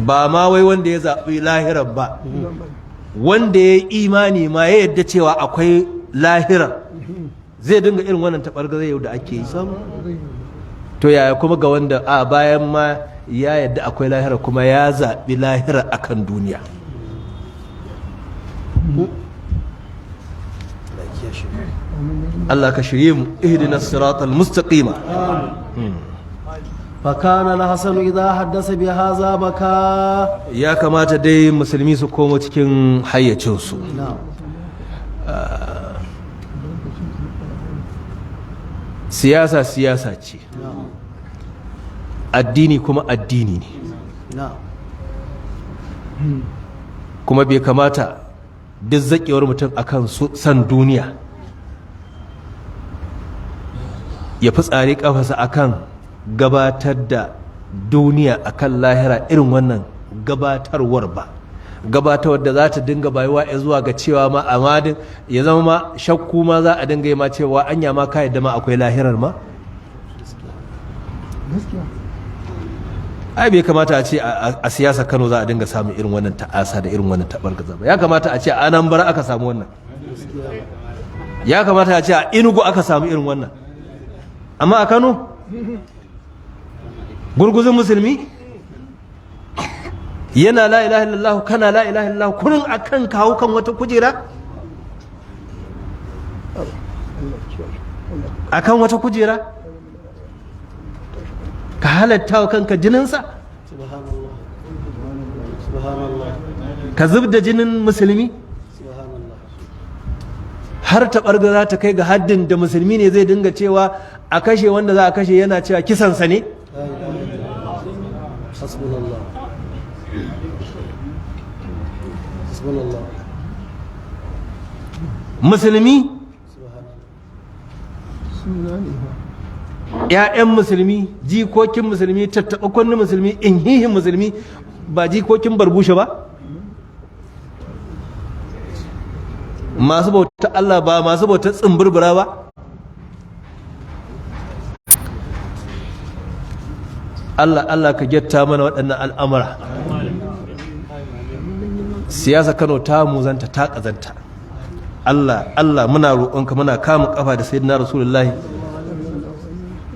ba ma wai wanda ya zaɓi lahirar ba wanda ya yi imani ma ya yadda cewa akwai lahirar zai dinga irin wannan taɓargaza yau da ake yi sam to yaya kuma ga wanda a bayan ma ya yadda akwai lahira kuma ya zaɓi lahira akan duniya Allah ka shirye mu ihdinas siratal mustaqima فكان الحسن إذا حدث بهذا بكى ya kamata dai musulmi su komo cikin hayyacinsu نعم siyasa siyasa ce نعم addini kuma addini ne نعم kuma bai kamata duk zaƙewar mutum akan san duniya ya fi tsari ƙafasa akan gabatar da duniya akan lahira irin wannan gabatarwar ba gabatarwar da za ta dinga bayuwa ya zuwa ga cewa ma amadin ya zama ma shakku ma za a dinga yi ma cewa anya ma ka yadda ma akwai lahirar ma ai bai kamata a ce a siyasa Kano za a dinga samun irin wannan ta'asa da irin wannan tabargaza ba ya kamata a ce a Anambra aka samu wannan ya kamata a ce a Enugu aka samu irin wannan amma a Kano gurguzun musulmi yana la ilaha illallah kana la ilaha illallah kurin akan kawo kan wata kujera akan wata kujera ka halatta wa kanka jininsa subhanallah subhanallah ka zub da jinin musulmi subhanallah har taɓarga za ta kai ga haddin da musulmi ne zai dinga cewa a kashe wanda za a kashe yana cewa kisansa ne hasbunallah hasbunallah musulmi subhanallah ‘ya'yan musulmi jikokin musulmi tattaɓa kunnin musulmi inhihin musulmi ba jikokin barbushe ba masu bauta Allah ba masu bauta tsimbirbira ba Allah ka gyatta mana waɗannan al'amura siyasa Kano ta muzanta ta ƙazanta Allah muna roƙonka muna kama ƙafa da sayyidina Rasulullahi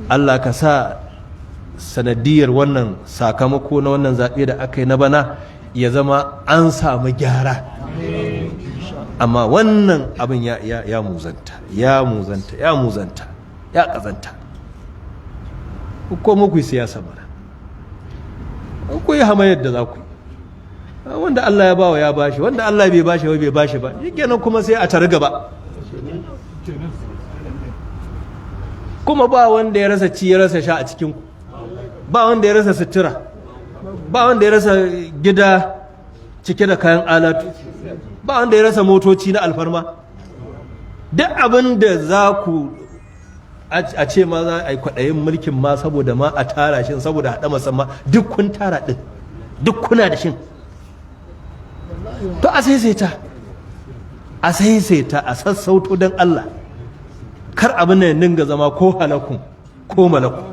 Allah ka sa sanadiyar wannan sakamako na wannan zaɓe da aka yi na bana ya zama an samu gyara amma wannan abin ya muzanta ya ƙazanta ko muku yi siyasa mana ku yi hamayar da za ku yi wanda Allah ya bawa ya bashi wanda Allah bai bashi ba kenan kuma sai a tare gaba kuma ba wanda ya rasa ci ya rasa sha a cikinku ba wanda ya rasa sutura, ba wanda ya rasa gida cike da kayan alatu, ba wanda ya rasa motoci na alfarma. Duk abin da za ku a ce ma za a yi kwaɗayin mulkin ma saboda ma a tara shi saboda haɗa musamman duk kun tara ɗin, duk kuna da shin. To a saisaita a sassauto don Allah, kar abin nan dinga zama ko halakun ko malakun.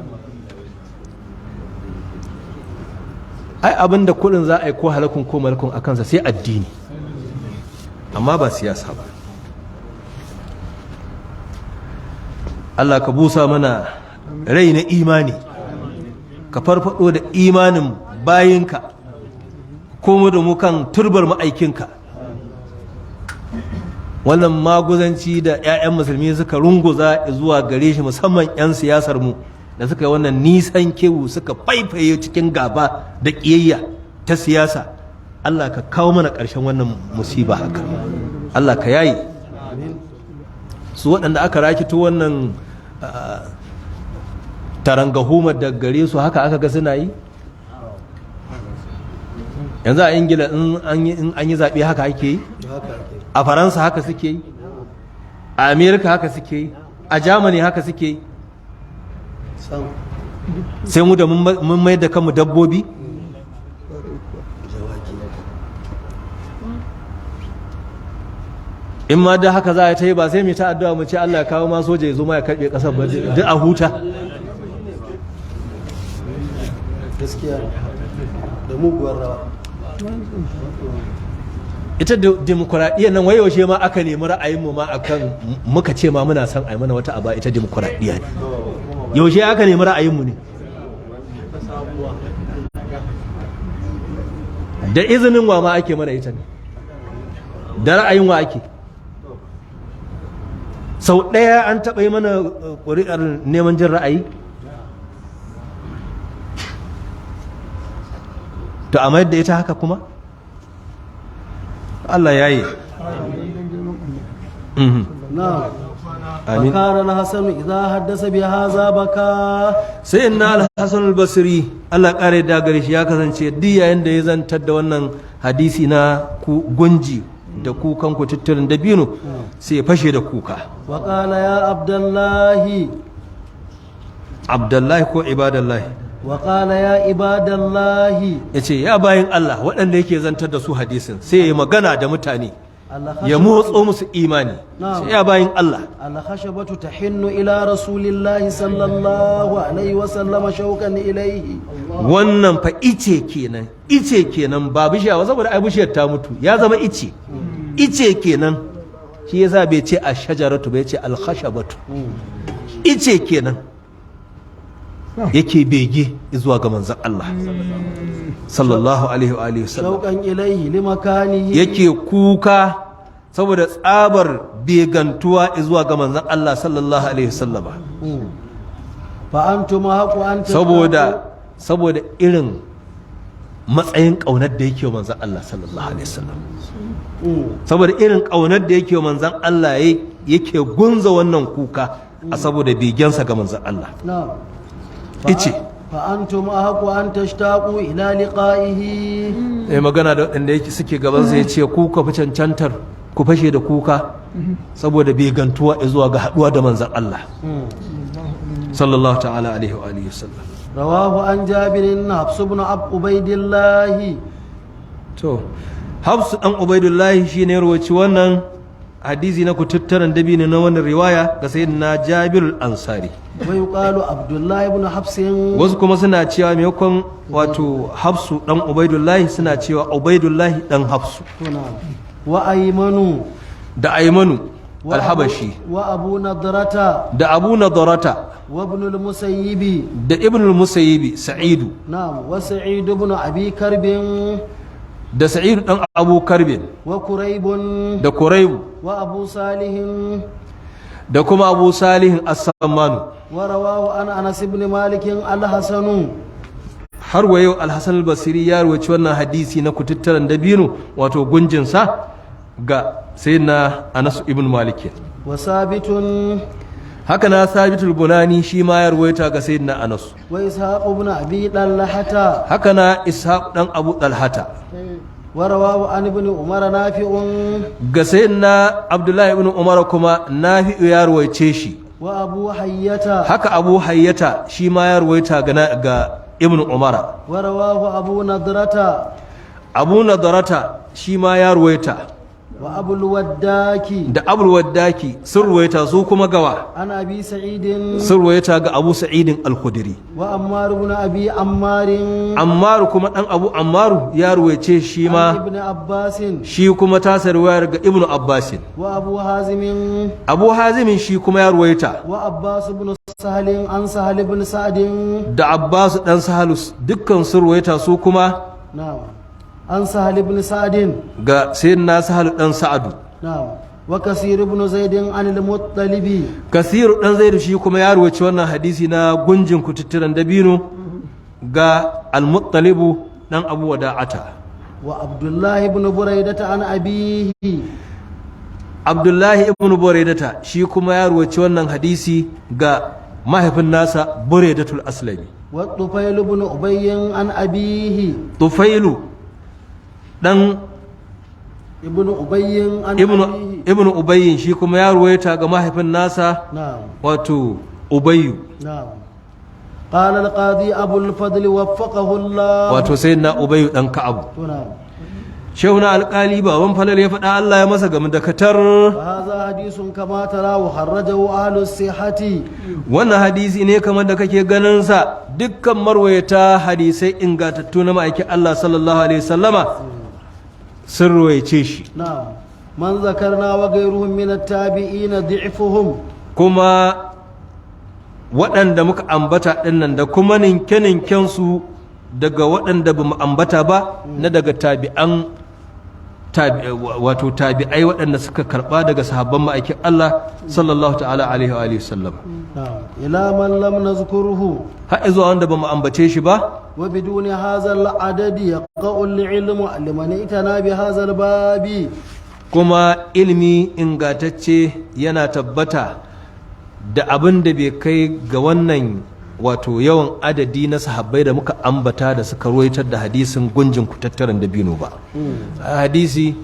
Ai abin da kuɗin za a yi ko halakun ko malakun a kansa sai addini, amma ba siyasa ba. Allah ka busa mana rai na imani, ka farfado da imanin bayinka, komo da mu kan turbar ma'aikinka. Wannan maguzanci da 'ya'yan musulmi suka runguza zuwa gare shi, musamman 'yan siyasar mu da suka yi wannan nisan kewu suka faifaye cikin gaba da ƙiyayya ta siyasa. Allah ka kawo mana ƙarshen wannan musiba haka, Allah ka yayi su waɗanda aka rakito wannan tarangahumar da gare su. Haka aka ga suna yi yanzu a Ingila, in an yi zaɓe haka ake yi, a Faransa haka suke yi, a Amerika haka suke yi, a Germany haka suke yi. sai mu da mun mai da kanmu dabbobi. In ma da haka za a ta yi, ba sai mu ta addu'a mu ce Allah ya kawo ma soja ya zo ma ya karbe kasar ba, duk a huta. gaskiya da muguwar rawa. Ita demokuraɗiyyar nan wayaushe ma aka nemi ra'ayinmu ma akan muka ce ma muna son a yi mana wata aba, ita demokuraɗiyya ne. Yaushe aka nemi ra'ayinmu ne? Da izinin wa ma ake mana ita ne? Da ra'ayin wa ake? Sau ɗaya an taɓa yi mana ƙuri'ar neman jin ra'ayi? To amma yadda ita haka kuma? Allah ya yi. Na Amin. fakara al-hasan idza haddasa bi hadha baka. Sai inna al-Hasan al-Basri Allah kare da gare shi ya kasance duk yayin da ya zantar da wannan hadisi na ku gunji da kukan ku tutturin dabino sai ya fashe da kuka. Wa qala ya abdullahi. Abdullahi ko ibadallahi? Wa qala ya ibadallahi. Yace ya bayin Allah waɗanda yake zantar da su hadisin sai ya magana da mutane ya motso musu imani. Sai ya bayin Allah. Al-khashabatu tahinnu ila rasulillahi sallallahu alaihi wa sallam shauqan ilayhi. Wannan fa ice kenan ba bishiya ba, saboda ai bishiyar ta mutu ya zama ice kenan. Shi yasa bai ce ash-shajaratu bai ce al-khashabatu. Ice kenan yake bege zuwa ga manzon Allah sallallahu alaihi wa alihi wasallam, shauqan ilayhi limakanihi. yake kuka saboda tsabar begantuwa zuwa ga manzon Allah sallallahu alaihi wasallam, fa antum haqu anta. saboda irin matsayin kaunar da yake wa manzon Allah sallallahu alaihi wasallam, saboda irin kaunar da yake wa manzon Allah yake gunza wannan kuka a saboda begensa ga manzon Allah. Ice fa antum ahqu an tashtaqu ila liqa'ihi. Magana da waɗanda yake suke gaban sa yace ku ka fi cancantar ku fashe da kuka saboda begantuwa zuwa ga haduwa da manzon Allah sallallahu ta'ala alaihi wa alihi wasallam. Rawahu an Jabir Hafs ibn Ubaydillah. To Hafs dan Ubaydillah shine rawaci wannan hadisi na kututturan dabini na wannan riwaya ga sayyidina Jabir al-Ansari. Wa yuqalu Abdullah ibn Hafs. Wasu kuma suna cewa maimakon wato Hafsu dan Ubaydullah suna cewa Ubaydullah dan Hafsu. Wa Aymanu. Da Aymanu al-Habashi. Wa Abu Nadrata. Da Abu Nadrata. Wa ibn al-Musayyib. Da Ibn al-Musayyib Sa'idu. Na'am, wa Sa'id ibn Abi Karbin. Da Sa'idu dan Abu Karbin. Wa Quraybun. Da Qurayb. Wa Abu Salih. Da kuma Abu Salih as-Sammanu. Wa rawahu an Anas ibn Malik al-Hasan. Har wa yau al-Hasan al-Basri ya rawaci wannan hadisi na kututturan dabino wato gunjinsa ga sayyidina Anas ibn Malik. Wa sabitun. haka na sabitul bunani shi ma ya ruwaita ga sayyidina Anas وإسحاق بن أبي طلحة haka na ishaq dan abu talhata ورواه عن ابن عمر نافع ga sayyidina abdullahi ibn umar kuma nafi'u ya ruwaice shi وأبو حية haka abu hayyata shi ma ya ruwaita ga ibn umar ورواه أبو نضرة abu nadarata shi ma ya ruwaita وأبو الوداك da abul waddaki sun ruwaita su kuma gawa عن أبي سعيد sun ruwaita ga abu sa'idin al-khudri وأمار بن أبي عمار ammaru kuma dan abu ammaru ya ruwaice shi عن ma ابن عباس shi kuma tasar wayar ga ibnu abbasin وأبو هازم abu hazimin shi kuma ya ruwaita وعباس بن سهل عن سهل بن سعد da abbas dan sahalus dukkan sun ruwaita su kuma نعم عن سهل بن سعد ga sayyidina sahal dan sa'adu نعم وكثير بن زيد عن المطلب kasiru dan zaidu shi kuma ya ruwaci wannan hadisi na gunjin kututturan dabino ga al-muttalibu dan abu wada'ata وعبد الله بن بريدة عن أبيه abdullahi ibn buraidata shi kuma ya ruwaci wannan hadisi ga mahaifin nasa buraidatul aslami والطفيل بن أبي عن أبيه tufailu dan ابن أبي عن أبيه ibnu ubayyin shi kuma ya ruwaita ga mahaifin nasa نعم wato ubayyu نعم قال القاضي أبو الفضل وفقه الله wato sayyidina ubayyu dan ka'ab نعم shehuna alƙali baban falal ya faɗa Allah ya masa game da katar وهذا حديث كما ترى وخرجه أهل الصحة wannan hadisi ne kamar da kake ganin sa dukkan marwayata hadisai ingantattu na ma'aikin Allah sallallahu alaihi wasallama sun ruwaice shi نعم من ذكرنا وغيرهم من التابعين ضعفهم kuma waɗanda muka ambata ɗinnan da kuma ninke-ninkensu daga waɗanda ba mu ambata ba na daga wato tabi'ai waɗanda suka karɓa daga sahabban ma'aikin Allah sallallahu ta'ala alaihi wa alihi sallam نعم إلى من لم نذكره har zuwa wanda ba mu ambace shi ba وبدون هذا العدد يقع العلم لمن ائتنى بهذا الباب kuma ilimi ingantacce yana tabbata da abin da bai kai ga wannan wato yawan adadi na sahabbai da muka ambata da suka ruwaitar da hadisin gunjin kutattaren dabino ba a hadisi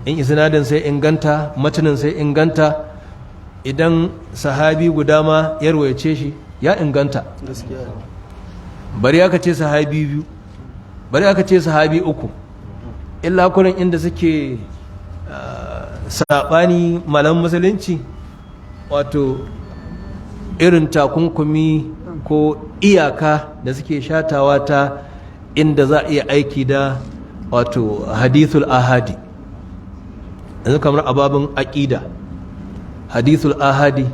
in isnadin sai inganta matanin sai inganta idan sahabi guda ma ya ruwaice shi ya inganta bari aka ce sahabi biyu bari aka ce sahabi uku illa kullun inda suke saɓani malaman musulunci wato irin takunkumi ko iyaka da suke shatawa ta inda za a iya aiki da wato hadithul ahadi yanzu kamar ababin aƙida hadithul ahadi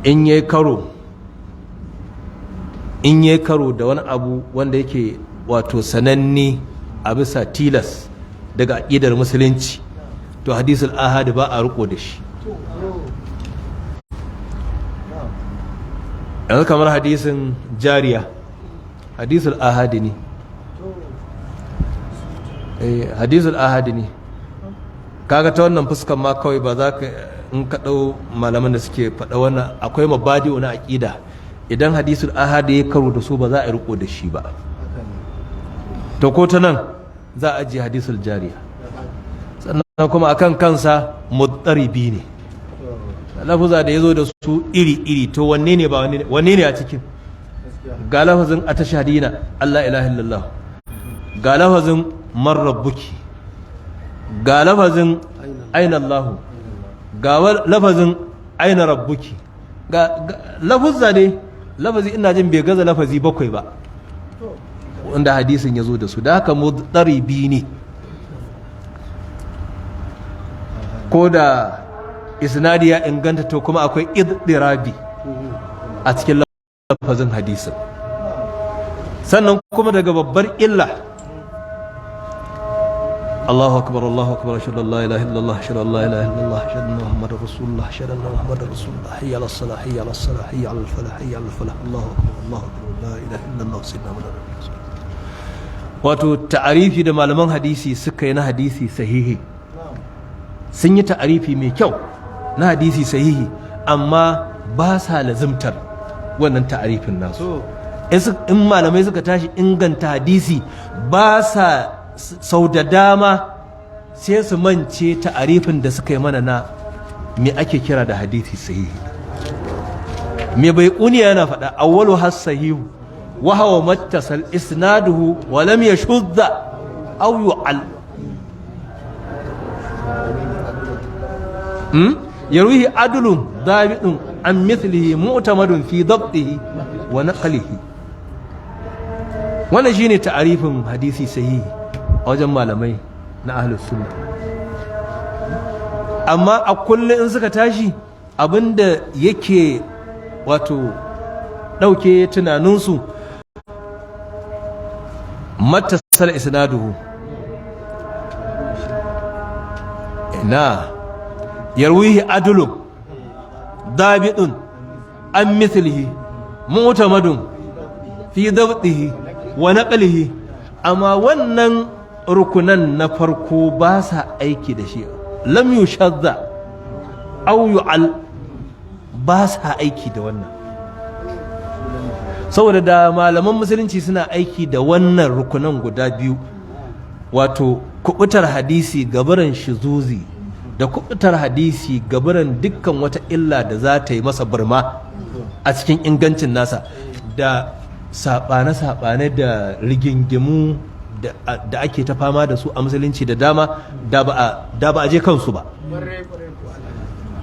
in yi karo da wani abu wanda yake wato sananne a bisa tilas daga aƙidar musulunci to hadisul ahadi ba a riko da shi yanzu kamar hadisin jariya hadisul ahadi ne hadisul ahadi ne kaga ta wannan fuskan ma kawai ba za ka in ka ɗau malaman da suke faɗa wannan akwai mabadi na aƙida idan hadisul ahadi ya karo da su ba za a riko da shi ba to ko ta nan za a ajiye hadisul jariya sannan kuma akan kansa muttaribi ne lafuza da ya zo da su iri-iri to wanne ne a cikin ga lafazin a tashadina Allah ilaha illallah ga lafazin man rabbuki ga lafazin aina Allah ga lafazin aina rabbuki ga lafuzza ne lafazi ina jin bai gaza lafazi 7 ba wanda hadisin ya zo da su da haka muttaribi ne ko da isnadi ya inganta to kuma akwai idirabi a cikin lafazin hadisin sannan kuma daga babbar illa Allahu akbar ashhadu an la ilaha illallah ashhadu an la ilaha illallah ashhadu anna muhammadar rasulullah ashhadu anna muhammadar rasulullah hayya ala salah hayya ala salah hayya ala falah hayya ala falah Allahu akbar la ilaha illallah sayyidina muhammad wato ta'arifi da malaman hadisi suka yi na hadisi sahihi sun yi ta'arifi mai kyau na hadisi sahihi amma ba sa lazimtar wannan ta'arifin nasu. In malamai suka tashi inganta hadisi ba sa sau da dama sai su mance ta'arifin da suka yi mana na me ake kira da hadisi sahihi. Me bai kuniya yana faɗa awwalu has sahihu wa huwa mattasal isnaduhu wa lam yashudda aw yu'al. yarwihi adlun dabidun an mithlihi mu'tamadun fi dabtihi wa naqlihi. wannan shine ta'arifin hadisi sahihi a wajen malamai na ahlus sunna. amma a kullum in suka tashi abinda yake wato dauke tunaninsu mattasal isnaduhu ina yarwihi adlun dabidun an mithlihi mu'tamadun fi dabtihi wa naqlihi. amma wannan rukunan na farko ba sa aiki da shi. lam yushadda aw yu'al ba sa aiki da wannan, saboda da malaman musulunci suna aiki da wannan rukunan guda biyu, wato kubutar hadisi gabaran shizuzi da kubutar hadisi gabaran dukkan wata illa da za ta yi masa burma a cikin ingancin nasa, da saɓane-saɓane da rigingimu da ake ta fama da su a musulunci da dama da ba a je kansu ba.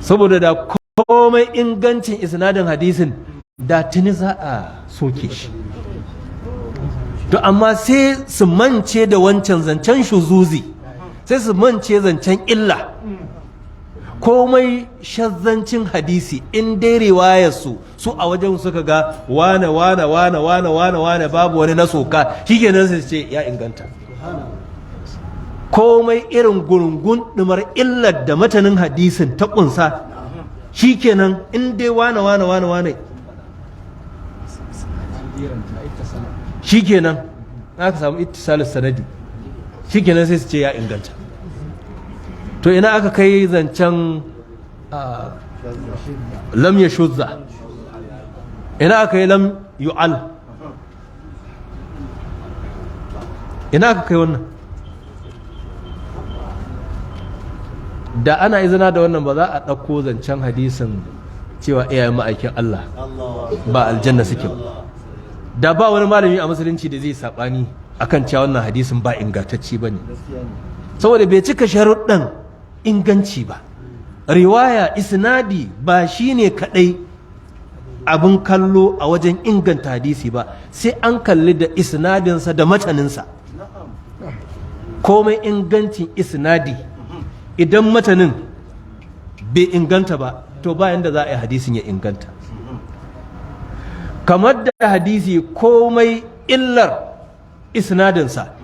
saboda da komai ingancin isnadin hadisin da tuni za a soke shi. to amma sai su mance da wancan zancen shuzuzi, sai su mance zancen illa. komai shazzancin hadisi in dai riwayarsu su a wajen suka ga wane babu wani na soka shikenan sai ce ya inganta. komai irin gurgun dumar illar da matanin hadisin ta kunsa shikenan in dai wane shikenan aka samu ittisalus sanadi shikenan sai su ce ya inganta. to ina aka kai zancen lam ya shuzza, ina aka yi lam yu'al, ina aka kai wannan. da ana izina da wannan ba za a ɗauko zancen hadisin cewa iyayen ma'aikin Allah ba aljanna suke ba. da ba wani malami a musulunci da zai saɓani akan cewa wannan hadisin ba ingantacce ba ne, saboda bai cika sharuɗan inganci ba. riwaya isnadi ba shine kadai abin kallo a wajen inganta hadisi ba, sai an kalli da isnadinsa da mataninsa. komai ingancin isnadi idan matanin bai inganta ba to bayan da za a yi hadisin ya inganta. kamar da hadisi komai illar isnadinsa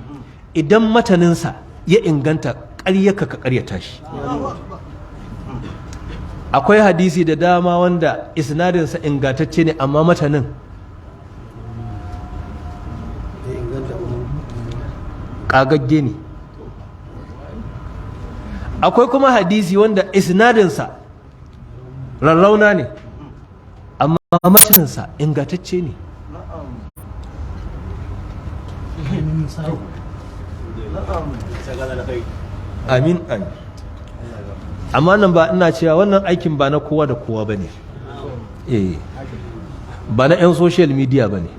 idan mataninsa ya inganta ƙaryaka ka ƙaryata shi. akwai hadisi da dama wanda isnadinsa ingantacce ne amma matanin ƙagagge ne. akwai kuma hadisi wanda isnadinsa rarrauna ne amma mataninsa ingantacce ne. amin amin. amma nan ba ina cewa wannan aikin ba na kowa da kowa ba ne, ba na 'yan social media ba ne,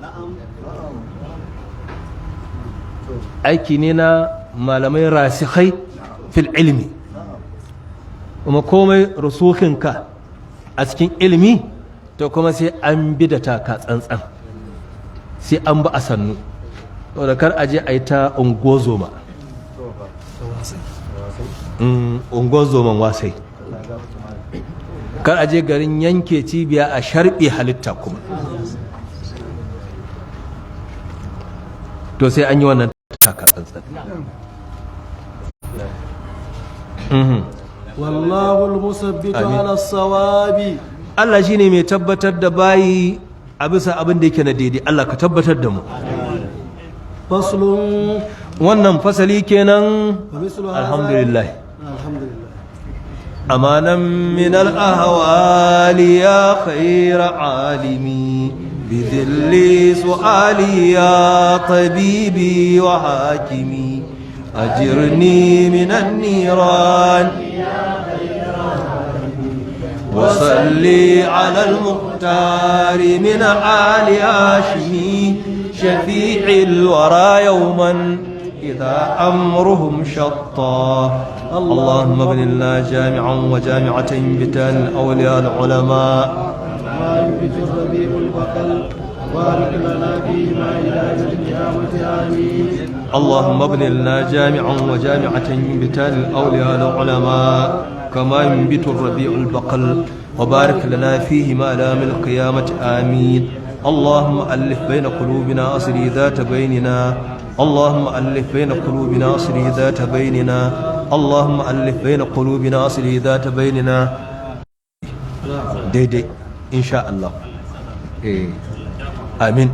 aiki ne na malamai rasikhai fil ilmi. kuma komai rusukinka a cikin ilmi to kuma sai an bi da taka tsantsan, sai an ba a sannu, saboda kar aje a yi ta ungozoma. ungozoman wasai, kar aje garin yanke cibiya a sharbe halitta kuma. to sai an yi wannan taka tsantsan. wallahu al-musabbitu ala as-sawabi. Allah shine mai tabbatar da bayi a bisa abin da yake na daidai. Allah ka tabbatar da mu. faslun. wannan fasali kenan. alhamdulillah. أمانا من الأهوال يا خير عالمي بذل سؤالي يا طبيبي وحاكمي أجرني من النيران وصلي على المختار من آل هاشم شفيع الورى يوما إذا أمرهم شطا اللهم ابن الله جامعا وجامعة بتان الأولياء العلماء ما ينبت الربيع البقل بارك لنا فيما إلى القيامة آمين اللهم ابن الله جامعا وجامعة بتان الأولياء العلماء كما ينبت الربيع البقل وبارك لنا فيهما إلى يوم القيامة آمين اللهم ألف بين قلوبنا أصلي ذات بيننا اللهم ألف بين قلوبنا أصلي ذات بيننا اللهم ألف بين قلوبنا أصلي ذات بيننا دي إن شاء الله آمين